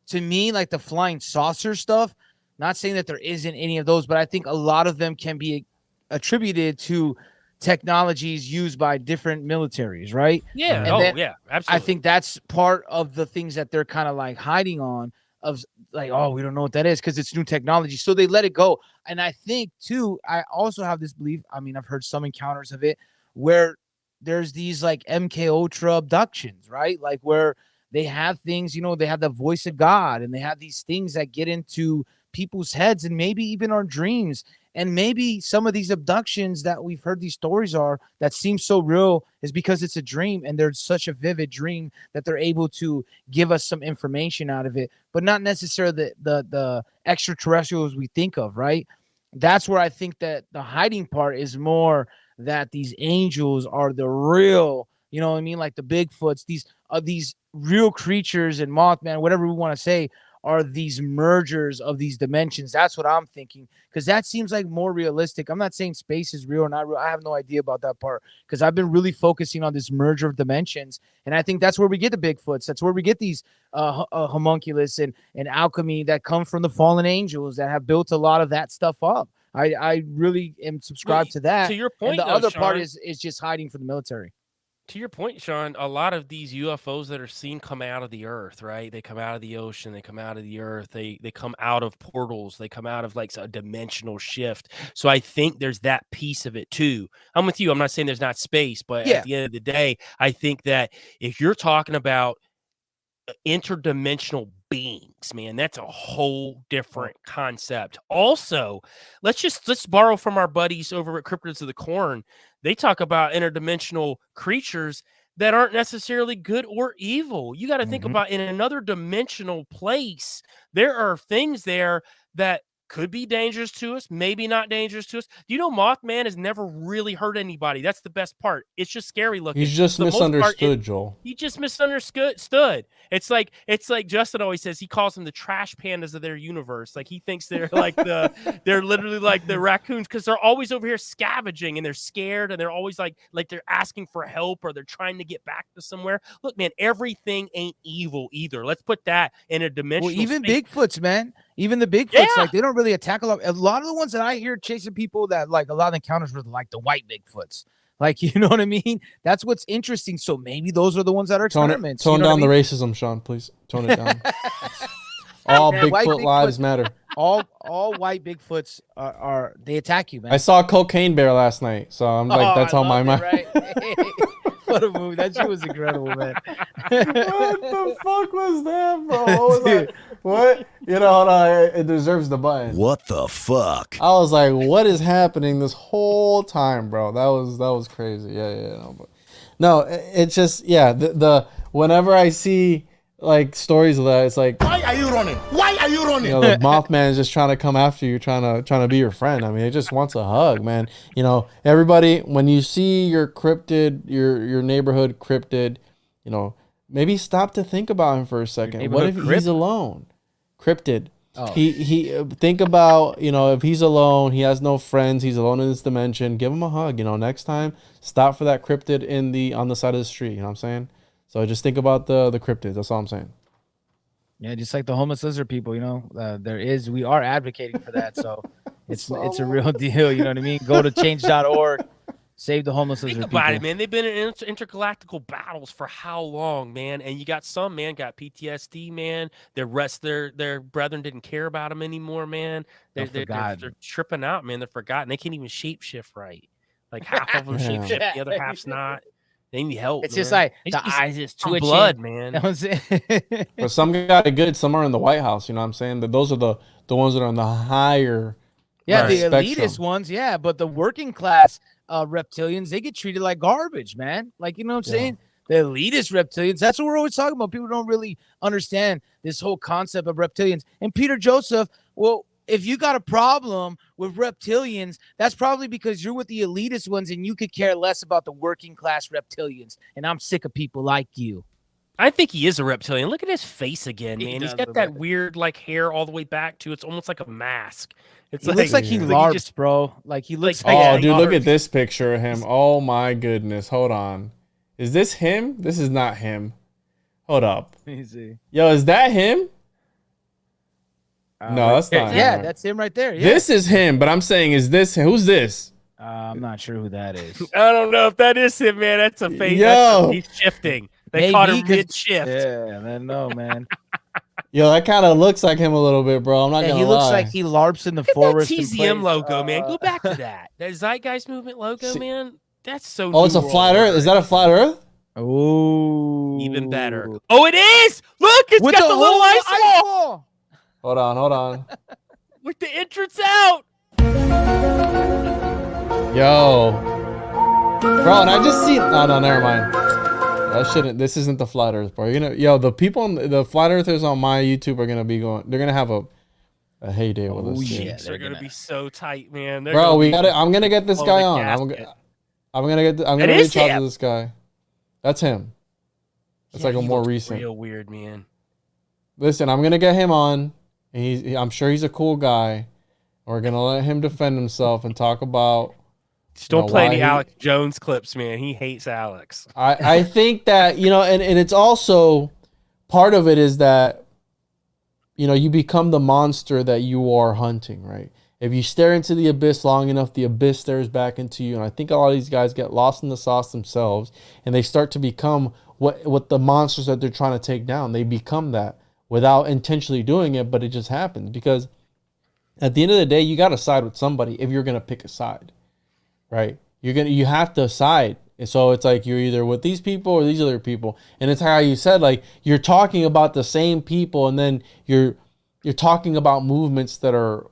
to me, like, the flying saucer stuff, not saying that there isn't any of those, but I think a lot of them can be attributed to technologies used by different militaries, right? Yeah. And then Yeah. I Absolutely. think that's part of the things that they're kind of like hiding on, of like, oh, we don't know what that is because it's new technology. So they let it go. And I think too, I also have this belief. I mean, I've heard some encounters of it where there's these like MK Ultra abductions, right? Like where they have things, you know, they have the voice of God and they have these things that get into people's heads and maybe even our dreams. And maybe some of these abductions that we've heard these stories are that seem so real is because it's a dream and there's such a vivid dream that they're able to give us some information out of it, but not necessarily the extraterrestrials we think of, right? That's where I think that the hiding part is more that these angels are the real, you know what I mean? Like the Bigfoots, these real creatures and Mothman, whatever we want to say, are these mergers of these dimensions. That's what I'm thinking, because that seems like more realistic. I'm not saying space is real or not real. I have no idea about that part because I've been really focusing on this merger of dimensions, and I think that's where we get the Bigfoots. That's where we get these homunculus and alchemy that come from the fallen angels that have built a lot of that stuff up. I really am subscribed to that. To your And point, the though, other part Sean, is just hiding from the military. to your point, Sean, a lot of these UFOs that are seen come out of the earth, right? They come out of the ocean, they come out of the earth, they come out of portals, they come out of like a dimensional shift. So I think there's that piece of it too. I'm with you. I'm not saying there's not space, but Yeah. at the end of the day, I think that if you're talking about interdimensional beings, man, that's a whole different concept. Also, let's borrow from our buddies over at Cryptids of the Corn. They talk about interdimensional creatures that aren't necessarily good or evil. You got to think about, in another dimensional place, there are things there that could be dangerous to us, maybe not dangerous to us. Do you know Mothman has never really hurt anybody? That's the best part. It's just scary looking. He's just For the most part, misunderstood, Joel. he just misunderstood. It's like Justin always says, he calls them the trash pandas of their universe. Like he thinks they're like they're literally like the raccoons because they're always over here scavenging and they're scared and they're always like they're asking for help or they're trying to get back to somewhere. Look, man, everything ain't evil either. Let's put that in a dimensional. Well, even space. Bigfoots, man. Even the Bigfoots, Yeah. like they don't really attack a lot. A lot of the ones that I hear chasing people, that like a lot of the encounters were like the white Bigfoots. Like, you know what I mean? That's what's interesting. So maybe those are the ones that are experiments. Tone you know down what the I mean? racism, Sean. Please tone it down. All Yeah, white Bigfoot lives matter. All white Bigfoots are they attack you, man. I saw Cocaine Bear last night, so I'm like, that's I how my loved mind. it, right? What a movie! That shit was incredible, man. What the fuck was that, bro? What was that? What? You know, hold on, it deserves the button. What the fuck? I was like, what is happening this whole time, bro? That was crazy. No, it's just the whenever I see like stories of that, it's like, Why are you running? Why are you running? you know, the Mothman is just trying to come after you, trying to be your friend. I mean, it just wants a hug, man. You know, everybody, when you see your cryptid, your neighborhood cryptid, you know, maybe stop to think about him for a second. What if he's alone? Cryptid. Oh, He think about, if he's alone, he has no friends, he's alone in this dimension, give him a hug. Next time, stop for that cryptid on the side of the street. You know what I'm saying? So just think about the cryptids. That's all I'm saying. yeah, just like the homeless lizard people, we are advocating for that. So it's a real deal. You know what I mean? Go to change.org, save the homeless lizard Think people. about it, man. They've been in intergalactical battles for how long, man? And you got some man got PTSD, man. Their brethren didn't care about them anymore, man. They're tripping out, man. They're forgotten. They can't even shapeshift right. Like half of them shapeshift, the other half's not. They need help. It's just like the eyes is twitching. Blood, man. But some got it good. Some are in the White House. You know what I'm saying? That those are the ones that are on the higher. Yeah, the spectrum. elitist ones. Yeah, but the working class reptilians, they get treated like garbage, man. Like, you know what I'm saying? The elitist reptilians. That's what we're always talking about. People don't really understand this whole concept of reptilians. And Peter Joseph, well, if you got a problem with reptilians, that's probably because you're with the elitist ones and you could care less about the working class reptilians. And I'm sick of people like you. I think he is a reptilian. Look at his face again, man. He's got that weird hair all the way back to it's almost like a mask. It looks like he LARPs, bro. Like he looks like oh, dude, look at this picture of him. Oh my goodness. Hold on. Is this him? This is not him. Hold up. Let me see. Yo, is that him? No, that's not him. Yeah, that's him right there. Yeah. This is him, but I'm saying, is this who's this? I'm not sure who that is. I don't know if that is him, man. That's a face. Yo, he's shifting. They caught him mid-shift. Yeah, man, no, man. Yo, that kind of looks like him a little bit, bro. I'm not gonna lie. He looks like he LARPs in the forest. That TZM logo, man. Go back to that. That Zeitgeist movement logo, man. That's so. Oh, it's a flat Earth. Is that a flat Earth? Oh, even better. Oh, it is. Look, it's got the little ice wall. Hold on. With the entrance out. Yo, bro, and I just see. No, never mind. That shouldn't. This isn't the flat Earth, bro. The people on the flat Earthers on my YouTube are gonna be going. They're gonna have a heyday with us. Yeah, they're gonna be so tight, man. Bro, we got it. I'm gonna get this guy on. I'm gonna reach out to this guy. That's him. That's like a more recent. Real weird, man. Listen, I'm gonna get him on. I'm sure he's a cool guy. We're gonna let him defend himself and talk about. Just don't play any Alex Jones clips, man. He hates Alex. I think that, and it's also part of it is that, you become the monster that you are hunting, right? If you stare into the abyss long enough, the abyss stares back into you. And I think a lot of these guys get lost in the sauce themselves and they start to become what the monsters that they're trying to take down. They become that without intentionally doing it, but it just happens because at the end of the day, you got to side with somebody if you're going to pick a side. Right, you have to side, and so it's like you're either with these people or these other people, and it's how you said like you're talking about the same people, and then you're talking about movements that are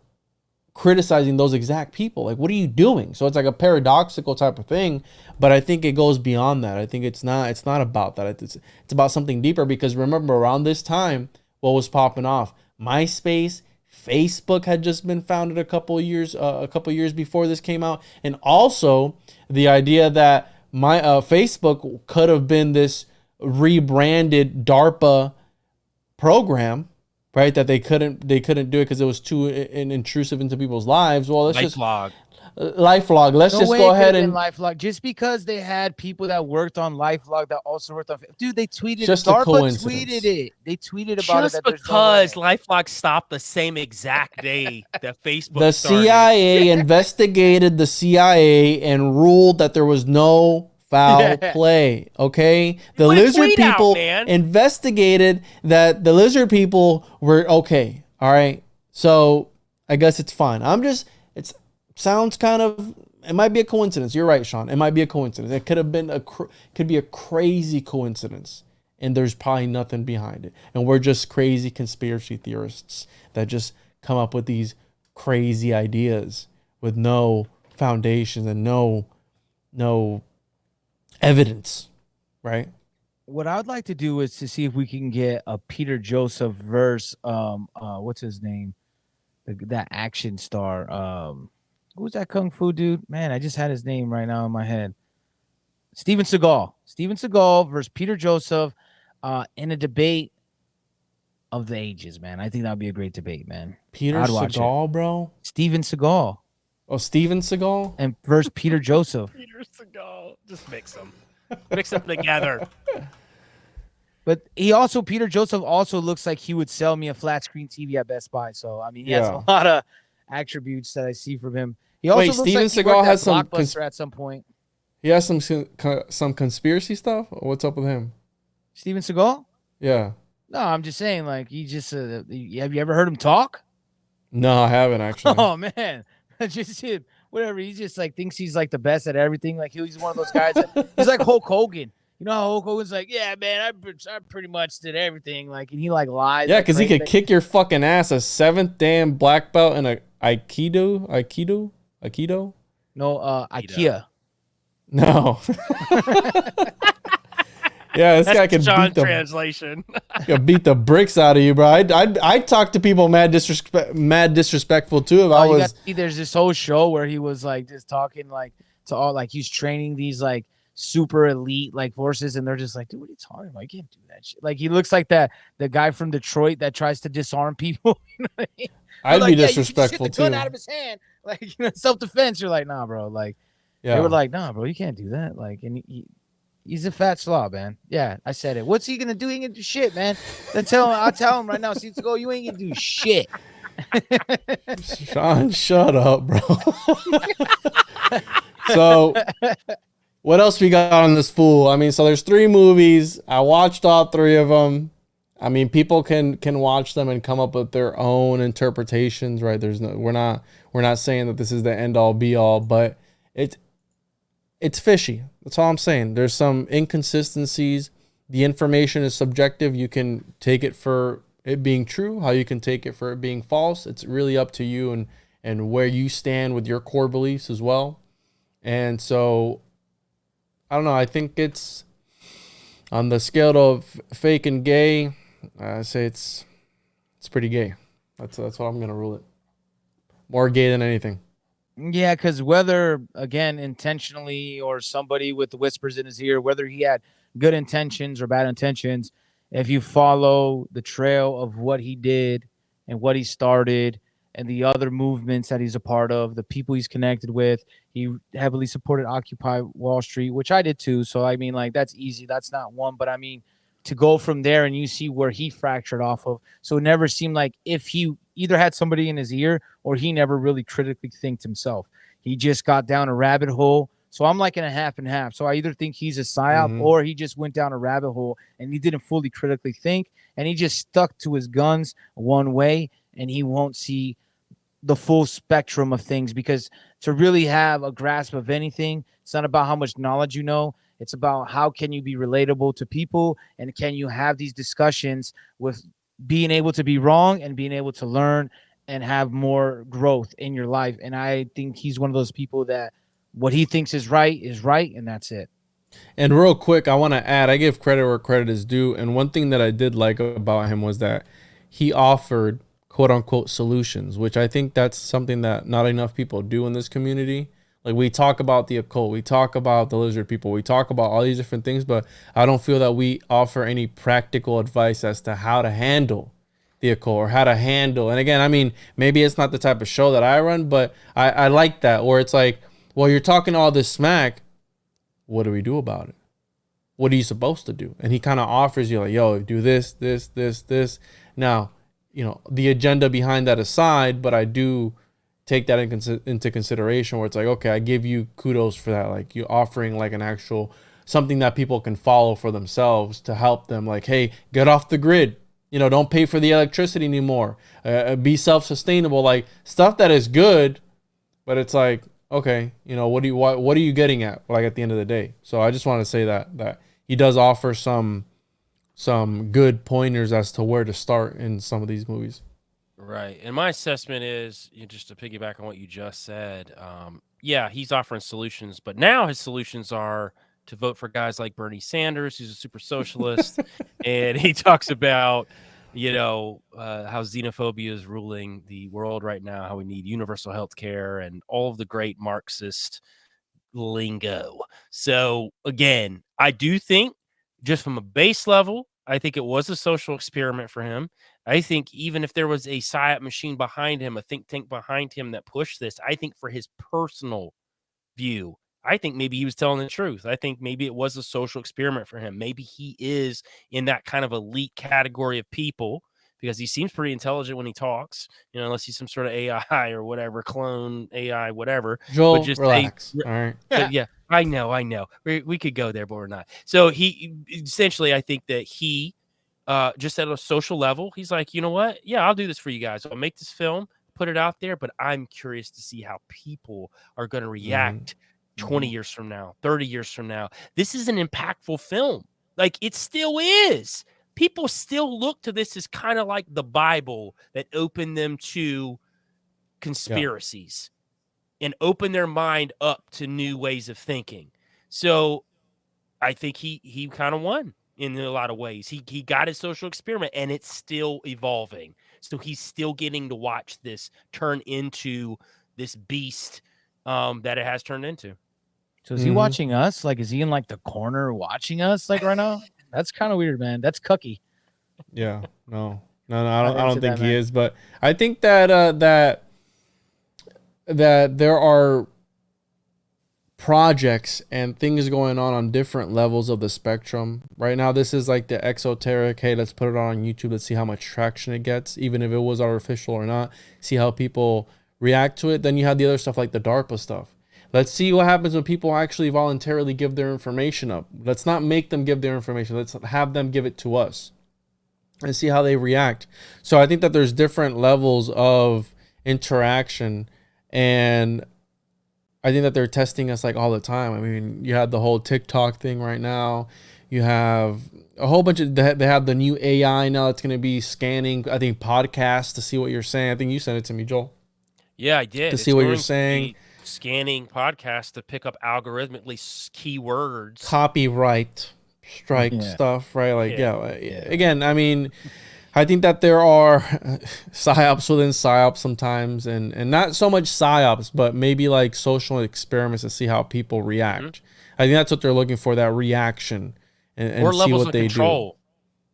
criticizing those exact people. Like, what are you doing? So it's like a paradoxical type of thing, but I think it goes beyond that. I think it's not about that. It's about something deeper because remember around this time, what was popping off? MySpace. Facebook had just been founded a couple years before this came out, and also the idea that Facebook could have been this rebranded DARPA program, right? That they couldn't do it because it was too intrusive into people's lives. Well, let's just LifeLog. Let's just go ahead and LifeLog. Just because they had people that worked on LifeLog that also worked on, dude, they tweeted. Just DARPA a coincidence. tweeted it. They tweeted about just it. Just because LifeLog stopped the same exact day that Facebook. The started. CIA investigated the CIA and ruled that there was no foul play. Okay, the lizard people investigated that the lizard people were okay. All right, so I guess it's fine. Sounds kind of, it might be a coincidence. You're right, Sean. It might be a coincidence. It could be a crazy coincidence, and there's probably nothing behind it. And we're just crazy conspiracy theorists that just come up with these crazy ideas with no foundations and no evidence, right? What I would like to do is to see if we can get a Peter Joseph verse. What's his name? That action star. Who's that kung fu dude? Man, I just had his name right now in my head. Steven Seagal. Steven Seagal versus Peter Joseph in a debate. of the ages, man. I think that would be a great debate, man. Peter I'd watch Segal, bro. Steven Seagal Oh, Steven Seagal. and versus Peter Joseph. Peter Segal. Just mix them. Mix them together. But Peter Joseph also looks like he would sell me a flat screen TV at Best Buy. So I mean, he has a lot of attributes that I see from him. He also looks Steven like he Seagal worked has at some Blockbuster at some point. He has some conspiracy stuff. What's up with him? Steven Seagal? Yeah. No, I'm just saying, like, he just have you ever heard him talk? No, I haven't actually. Oh man, just him. Whatever. He just like thinks he's like the best at everything. Like he's one of those guys. He's like Hulk Hogan. You know how Hulk Hogan's like, yeah, man, I pretty much did everything. Like, and he like lies. Yeah, because he could kick your fucking ass. A 7th damn black belt in a Aikido. No, IKEA. No. Yeah, this guy can John beat the translation. can beat the bricks out of you, bro. I talk to people mad disrespectful too. If I You was got to see, there's this whole show where he was like just talking like to all like he's training these like super elite like forces, and they're just like, dude, what are you talking about? You can't do that shit. Like he looks like the guy from Detroit that tries to disarm people. You know what I mean? I'd like, be disrespectful you just hit the gun too. out of his hand, like self-defense. You're like, nah, bro. Like Yeah. they were like, nah, bro, you can't do that. Like, and he's a fat slob, man. Yeah, I said it. What's he gonna do? He ain't gonna do shit, man. I'll tell him right now. See, go, you ain't gonna do shit. Sean, shut up, bro. So, what else we got on this fool? I mean, so there's 3 movies. I watched all 3 of them. I mean, people can watch them and come up with their own interpretations, right? We're not saying that this is the end all be all, but it's fishy. That's all I'm saying. There's some inconsistencies. The information is subjective. You can take it for it being true, how you can take it for it being false. It's really up to you and where you stand with your core beliefs as well. And so, I don't know. I think it's on the scale of fake and gay. I say it's pretty gay. That's what I'm gonna rule it. More gay than anything. Yeah, because whether, again, intentionally or somebody with whispers in his ear, whether he had good intentions or bad intentions, if you follow the trail of what he did and what he started and the other movements that he's a part of, the people he's connected with, he heavily supported Occupy Wall Street, which I did too. So, I mean, like, that's easy. That's not one. But, I mean, to go from there and you see where he fractured off of. So it never seemed like if he either had somebody in his ear or he never really critically thinked himself. He just got down a rabbit hole. So I'm like in a half and half. So I either think he's a psyop or he just went down a rabbit hole and he didn't fully critically think and he just stuck to his guns one way and he won't see the full spectrum of things, because to really have a grasp of anything, it's not about how much knowledge you know. It's about how can you be relatable to people and can you have these discussions with being able to be wrong and being able to learn and have more growth in your life. And I think he's one of those people that what he thinks is right, and that's it. And real quick, I want to add, I give credit where credit is due. And one thing that I did like about him was that he offered quote unquote solutions, which I think that's something that not enough people do in this community. Like we talk about the occult, we talk about the lizard people, we talk about all these different things, but I don't feel that we offer any practical advice as to how to handle the occult or how to handle. And again, I mean, maybe it's not the type of show that I run, but I like that where it's like, well, you're talking all this smack. What do we do about it? What are you supposed to do? And he kind of offers you like, yo, do this, this, this, this. Now, you know, the agenda behind that aside, but I do take that into consideration where it's like, okay, I give you kudos for that. Like you offering like an actual something that people can follow for themselves to help them. Like, hey, get off the grid. You know, don't pay for the electricity anymore. Be self-sustainable. Like stuff that is good, but it's like, okay, you know, what are you getting at? Like at the end of the day. So I just want to say that he does offer some good pointers as to where to start in some of these movies. Right. And my assessment is, just to piggyback on what you just said, yeah, he's offering solutions, but now his solutions are to vote for guys like Bernie Sanders, who's a super socialist. And he talks about, how xenophobia is ruling the world right now, how we need universal health care and all of the great Marxist lingo. So again, I do think just from a base level, I think it was a social experiment for him. I think even if there was a psyop machine behind him, a think tank behind him that pushed this, I think for his personal view, I think maybe he was telling the truth. I think maybe it was a social experiment for him. Maybe he is in that kind of elite category of people because he seems pretty intelligent when he talks, unless he's some sort of AI or whatever, clone AI, whatever. Joel, but just relax. All right. But yeah, I know. We could go there, but we're not. So he essentially, I think that he just at a social level, he's like, you know what? Yeah, I'll do this for you guys. I'll make this film, put it out there, but I'm curious to see how people are going to react 20 years from now, 30 years from now. This is an impactful film. Like, it still is. People still look to this as kind of like the Bible that opened them to conspiracies and opened their mind up to new ways of thinking. So I think he kind of won in a lot of ways. He got his social experiment, and it's still evolving. So he's still getting to watch this turn into this beast that it has turned into. So is he watching us? Like, is he in like the corner watching us like right now? That's kind of weird, man. That's cucky. Yeah. No. I don't think that, he man. is, but I think that that there are projects and things going on different levels of the spectrum. Right now, this is like the exoteric, hey, let's put it on YouTube, let's see how much traction it gets, even if it was artificial or not, see how people react to it. Then you have the other stuff like the DARPA stuff. Let's see what happens when people actually voluntarily give their information up. Let's not make them give their information. Let's have them give it to us and see how they react. So I think that there's different levels of interaction, and I think that they're testing us like all the time. I mean, you have the whole TikTok thing right now. You have a whole bunch of, they have the new AI now that's going to be scanning, I think, podcasts to see what you're saying. I think you sent it to me, Joel. Yeah, I did. To see what you're saying. Scanning podcasts to pick up algorithmically keywords. Copyright strike stuff, right? Like, again, I mean, I think that there are psyops within psyops sometimes, and not so much psyops, but maybe like social experiments to see how people react. I think that's what they're looking for, that reaction, and or see levels what of they control.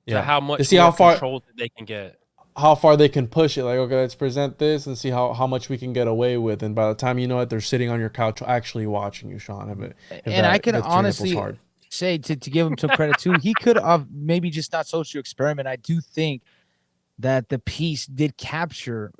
do. To how much to see how far control they can get. How far they can push it. Like, okay, let's present this and see how much we can get away with. And by the time you know it, they're sitting on your couch actually watching you, Sean. I can honestly say, to give him some credit too, he could have maybe just not social experiment. I do think that the piece did capture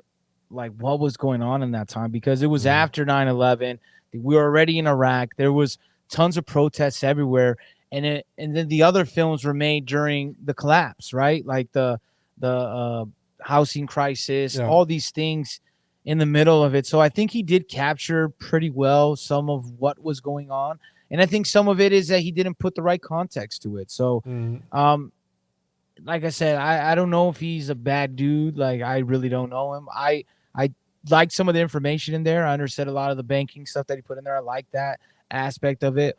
like what was going on in that time, because it was after 9/11. We were already in Iraq. There was tons of protests everywhere. And then the other films were made during the collapse, right? Like the housing crisis, all these things in the middle of it. So I think he did capture pretty well some of what was going on. And I think some of it is that he didn't put the right context to it. So, like I said, I don't know if he's a bad dude. Like, I really don't know him. I liked some of the information in there. I understood a lot of the banking stuff that he put in there. I like that aspect of it.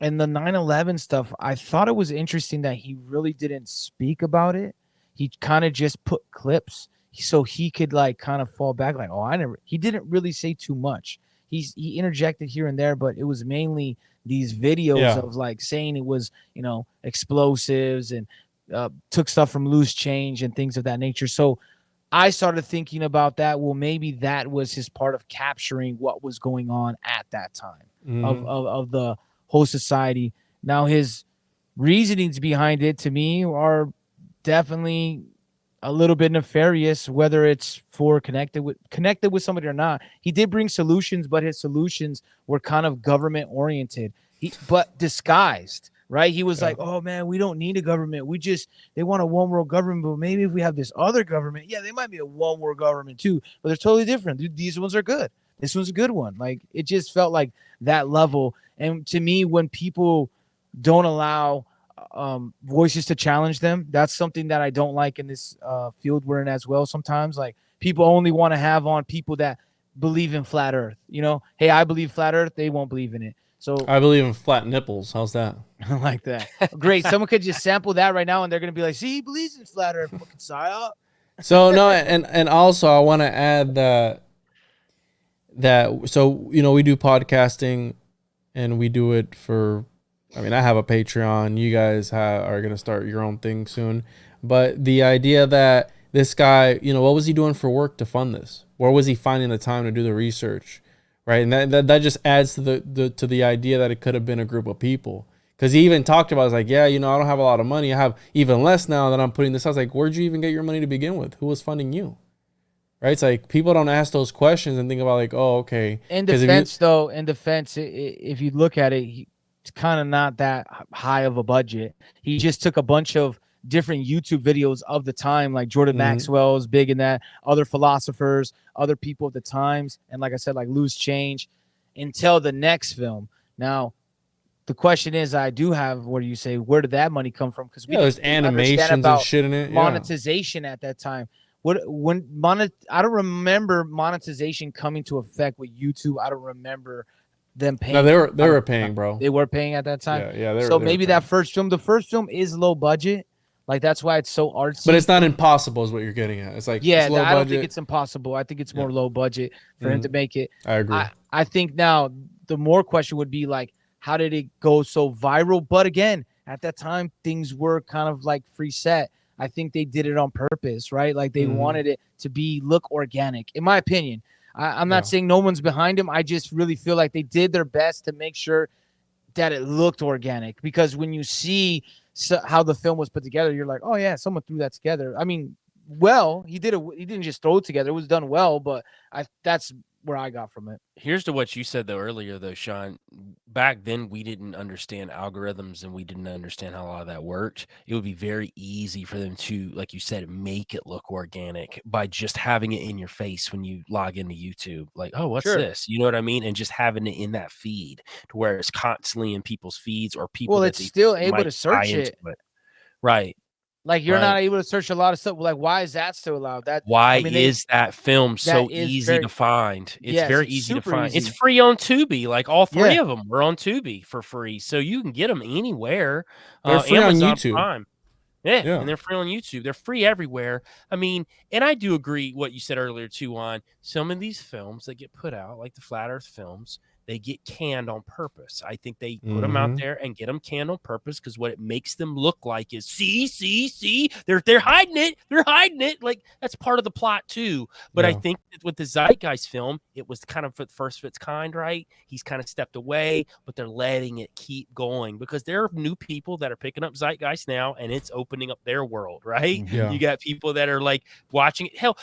And the 9/11 stuff, I thought it was interesting that he really didn't speak about it. He kind of just put clips so he could like kind of fall back like, he didn't really say too much. He interjected here and there, but it was mainly these videos of like saying it was, explosives and took stuff from Loose Change and things of that nature. So I started thinking about that. Well, maybe that was his part of capturing what was going on at that time of the whole society. Now, his reasonings behind it to me are definitely a little bit nefarious, whether it's for connected with somebody or not. He did bring solutions, but his solutions were kind of government oriented, but disguised, right? He was like, oh man, we don't need a government. They want a one world government, but maybe if we have this other government, they might be a one world government too, but they're totally different. These ones are good. This one's a good one. Like, it just felt like that level. And to me, when people don't allow voices to challenge them, that's something that I don't like in this field we're in as well. Sometimes, like, people only want to have on people that believe in flat earth. Hey, I believe flat earth, they won't believe in it. So I believe in flat nipples. How's that? I like that. Great. Someone could just sample that right now and they're gonna be like, see, he believes in flat earth, fucking psyop. So no, and also I want to add that so we do podcasting and we do it for, I mean, I have a Patreon. You guys are going to start your own thing soon. But the idea that this guy, you know, what was he doing for work to fund this? Where was he finding the time to do the research? Right. And that just adds to the idea that it could have been a group of people. Because he even talked about, it's like, yeah, you know, I don't have a lot of money. I have even less now that I'm putting this out. I was like, where'd you even get your money to begin with? Who was funding you? Right. It's like people don't ask those questions and think about like, oh, okay. In defense, if you look at it, it's kind of not that high of a budget. He just took a bunch of different YouTube videos of the time, like Jordan Maxwell's big in that, other philosophers, other people at the times, and like I said, like Loose Change, until the next film. Now, the question is, I do have, what do you say, where did that money come from? Because there's animations and shit in it. Monetization at that time. I don't remember monetization coming to effect with YouTube. I don't remember them paying. No, they were paying, bro. They were paying at that time. Yeah. So maybe that first film, the first film is low budget. Like that's why it's so artsy. But it's not impossible, is what you're getting at. It's like, it's low I don't budget. think it's impossible. I think it's more low budget for him to make it. I agree. I think now the more question would be like, how did it go so viral? But again, at that time, things were kind of like free set. I think they did it on purpose, right? Like they wanted it to look organic, in my opinion. I'm not saying no one's behind them. I just really feel like they did their best to make sure that it looked organic. Because when you see how the film was put together, you're like, oh yeah, someone threw that together. I mean, he did it. He didn't just throw it together. It was done well, but that's where I got from it. Here's to what you said though earlier though, Sean. Back then we didn't understand algorithms and we didn't understand how a lot of that worked. It would be very easy for them to, like you said, make it look organic by just having it in your face when you log into YouTube. Like, oh, what's this? You know what I mean? And just having it in that feed to where it's constantly in people's feeds or people. Well, it's still able to search it. Right. Like you're not able to search a lot of stuff. Like, why is that still allowed? That is that film so easy to find? It's very easy to find. It's free on Tubi. Like all three of them were on Tubi for free, so you can get them anywhere. They're free Amazon on YouTube. Prime. Yeah, and they're free on YouTube. They're free everywhere. I mean, and I do agree what you said earlier too. On some of these films that get put out, like the Flat Earth films, they get canned on purpose. I think they put them out there and get them canned on purpose because what it makes them look like is see, they're hiding it. They're hiding it. Like that's part of the plot too. But I think that with the Zeitgeist film, it was kind of the first of its kind, right? He's kind of stepped away, but they're letting it keep going because there are new people that are picking up Zeitgeist now, and it's opening up their world, right? Yeah. You got people that are like watching it. Hell,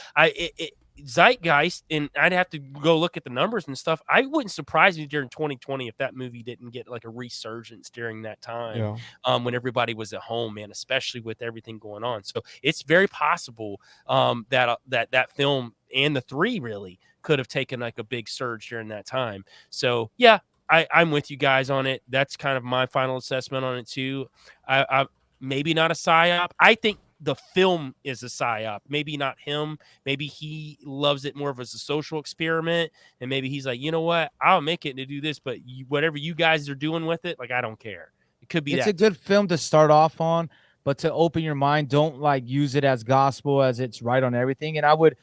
Zeitgeist, and I'd have to go look at the numbers and stuff. I wouldn't surprise me during 2020 if that movie didn't get like a resurgence during that time, when everybody was at home, man, especially with everything going on. So it's very possible that film and the three really could have taken like a big surge during that time. So yeah, I'm with you guys on it. That's kind of my final assessment on it too. I maybe not a psyop. I think the film is a psyop. Maybe not him. Maybe he loves it more of as a social experiment. And maybe he's like, you know what? I'll make it to do this, but whatever you guys are doing with it, like, I don't care. It could be It's a good film to start off on, but to open your mind, don't like use it as gospel as it's right on everything. And I would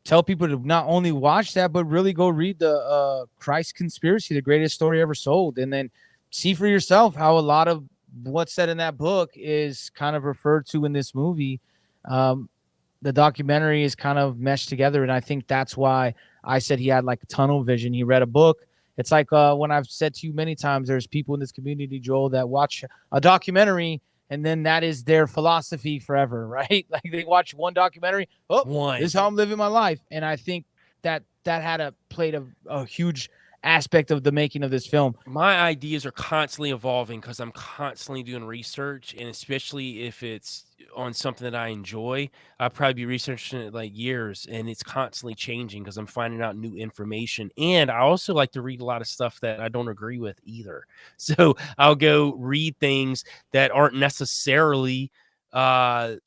tell people to not only watch that, but really go read the Christ Conspiracy, the greatest story ever sold. And then see for yourself how a lot of what's said in that book is kind of referred to in this movie. The documentary is kind of meshed together, and I think that's why I said he had like a tunnel vision. He read a book. It's like when I've said to you many times, there's people in this community, Joel, that watch a documentary and then that is their philosophy forever, right? Like they watch one documentary, this is how I'm living my life. And I think that played a huge aspect of the making of this film. My ideas are constantly evolving because I'm constantly doing research, and especially if it's on something that I enjoy, I'll probably be researching it like years, and it's constantly changing because I'm finding out new information. And I also like to read a lot of stuff that I don't agree with either. So I'll go read things that aren't necessarily go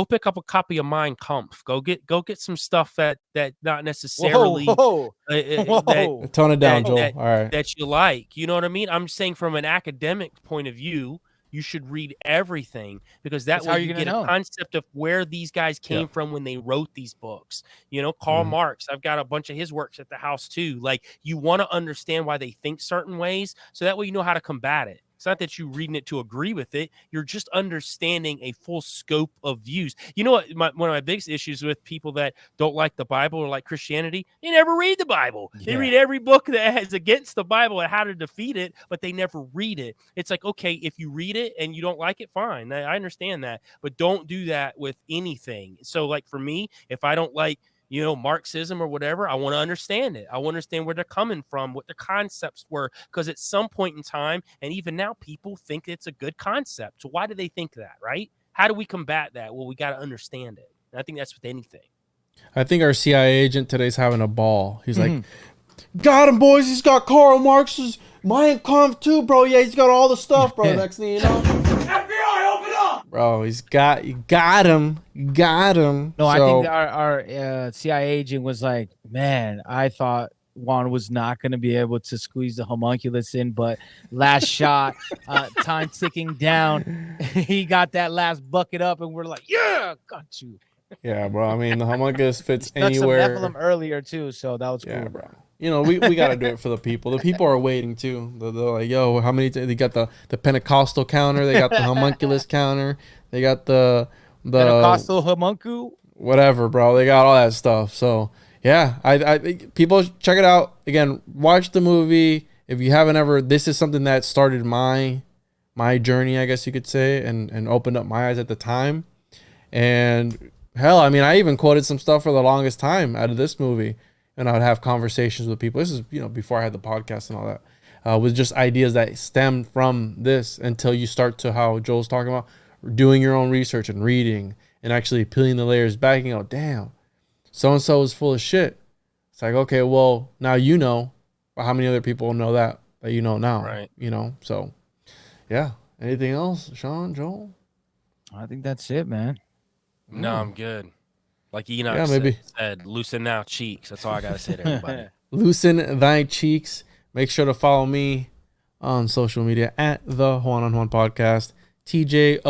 pick up a copy of Mein Kampf. Go get some stuff that not necessarily Whoa. Tone it down, Joel. All right. That you like. You know what I mean? I'm saying from an academic point of view, you should read everything because that's way you get a concept of where these guys came from when they wrote these books. You know, Karl Marx, I've got a bunch of his works at the house too. Like, you want to understand why they think certain ways, so that way you know how to combat it. It's not that you're reading it to agree with it. You're just understanding a full scope of views. You know what? One of my biggest issues with people that don't like the Bible or like Christianity, they never read the Bible. They read every book that has against the Bible and how to defeat it, but they never read it. It's like, okay, if you read it and you don't like it, fine. I understand that, but don't do that with anything. So like for me, if I don't like, Marxism or whatever, I want to understand it. I want to understand where they're coming from, what the concepts were, because at some point in time, and even now, people think it's a good concept. So why do they think that, right? How do we combat that? Well, we got to understand it. And I think that's with anything. I think our CIA agent today's having a ball. He's like, got him, boys. He's got Karl Marx's Mein Kampf too, bro. Yeah, he's got all the stuff, bro. Next thing you know. FBI, open up! Bro, you got him. No, I think our CIA agent was like, man, I thought Juan was not going to be able to squeeze the homunculus in, but last shot, time ticking down, he got that last bucket up, and we're like, yeah, got you. Yeah, bro. I mean, the homunculus fits Stuck anywhere. some Nephilim earlier too, so that was cool. Yeah, bro. We got to do it for the people. The people are waiting too. They're like, yo, how many? They got the Pentecostal counter. They got the homunculus counter. They got the Pentecostal homuncul. Whatever, bro. They got all that stuff. So yeah, I people check it out again. Watch the movie if you haven't ever. This is something that started my journey, I guess you could say, and opened up my eyes at the time. And hell, I mean, I even quoted some stuff for the longest time out of this movie. And I would have conversations with people. This is, before I had the podcast and all that, with just ideas that stemmed from this until you start to how Joel's talking about doing your own research and reading and actually peeling the layers back and go, damn, so-and-so is full of shit. It's like, okay, well, now you know, but how many other people know that you know now? Right. So yeah. Anything else, Sean, Joel? I think that's it, man. No, I'm good. Like Enoch said, loosen now cheeks. That's all I got to say to everybody. Loosen thy cheeks. Make sure to follow me on social media at the Juan on Juan podcast, tjojp.com.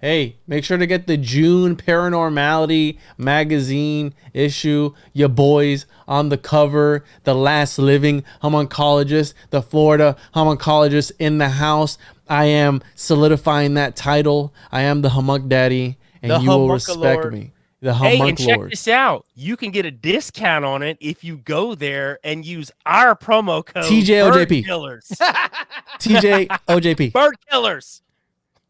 Hey, make sure to get the June Paranormality magazine issue. Your boys on the cover, the last living homuncologist, the Florida homuncologist in the house. I am solidifying that title. I am the humunk daddy. And you will respect me. The hey, Humunk and check Lord. this out. You can get a discount on it if you go there and use our promo code TJOJP. Bird Killers. TJOJP. Bird Killers.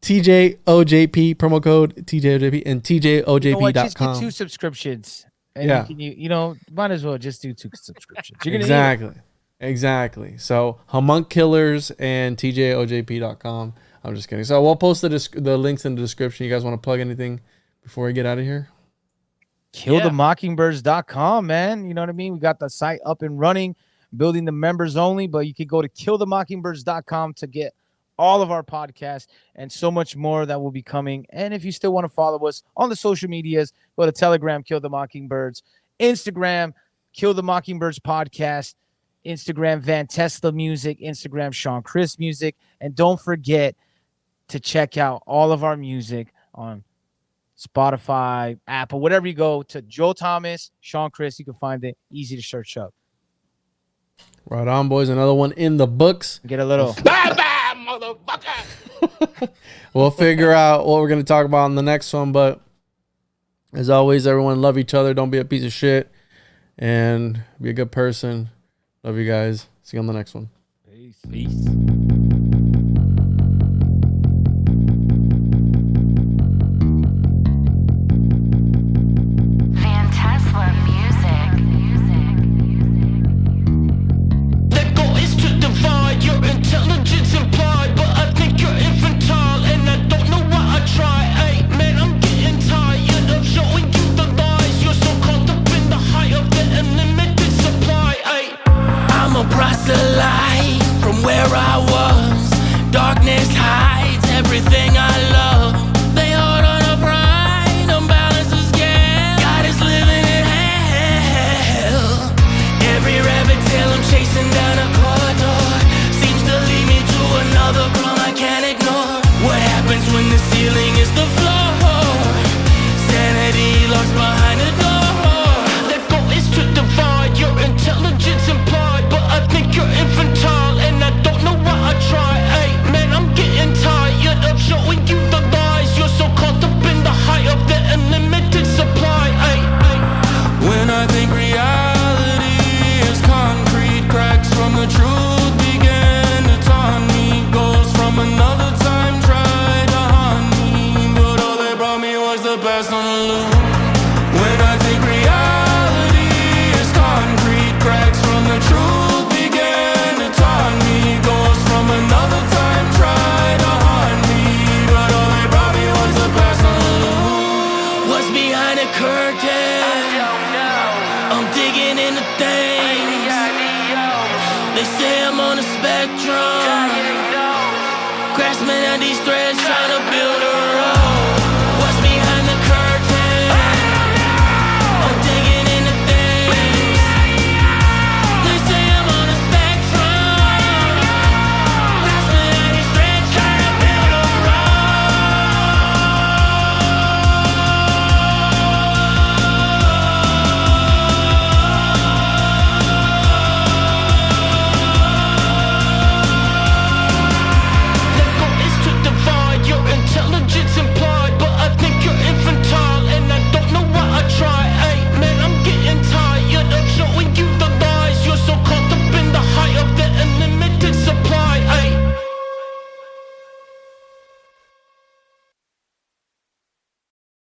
TJOJP, promo code TJOJP, and TJOJP.com. Just get 2 subscriptions. And you can, might as well just do 2 subscriptions. You're gonna Exactly. So Humunk Killers and TJOJP.com. I'm just kidding. So we'll post the links in the description. You guys want to plug anything before we get out of here? KillTheMockingbirds.com, man. You know what I mean? We got the site up and running, building the members only, but you can go to KillTheMockingbirds.com to get all of our podcasts and so much more that will be coming. And if you still want to follow us on the social medias, go to Telegram, Kill the Mockingbirds, Instagram, Kill the Mockingbirds Podcast, Instagram, Van Tesla Music, Instagram, Sean Chris Music, and don't forget to check out all of our music on Spotify, Apple, whatever you go to. Joe Thomas, Sean Chris, you can find it. Easy to search up. Right on, boys. Another one in the books. Get a little. Bye-bye, motherfucker. We'll figure out what we're going to talk about in the next one. But as always, everyone, love each other. Don't be a piece of shit. And be a good person. Love you guys. See you on the next one. Peace. You're intelligence implied, but I think you're infantile, and I don't know why I try. Ay, man, I'm getting tired of showing you the lies. You're so caught up in the height of the unlimited supply. Ay, ay. When I think reality is concrete, cracks from the truth begin to taunt me. Ghosts from another time tried to haunt me, but all they brought me was the best on the loop. When I think reality is concrete, cracks from the truth begin to taunt me. Ghosts from another time tried to haunt me, but all they brought me was the best on the loop. What's behind the curtain? I'm digging into things. They say I'm on the spectrum. Craftsman at these threads trying to build a road.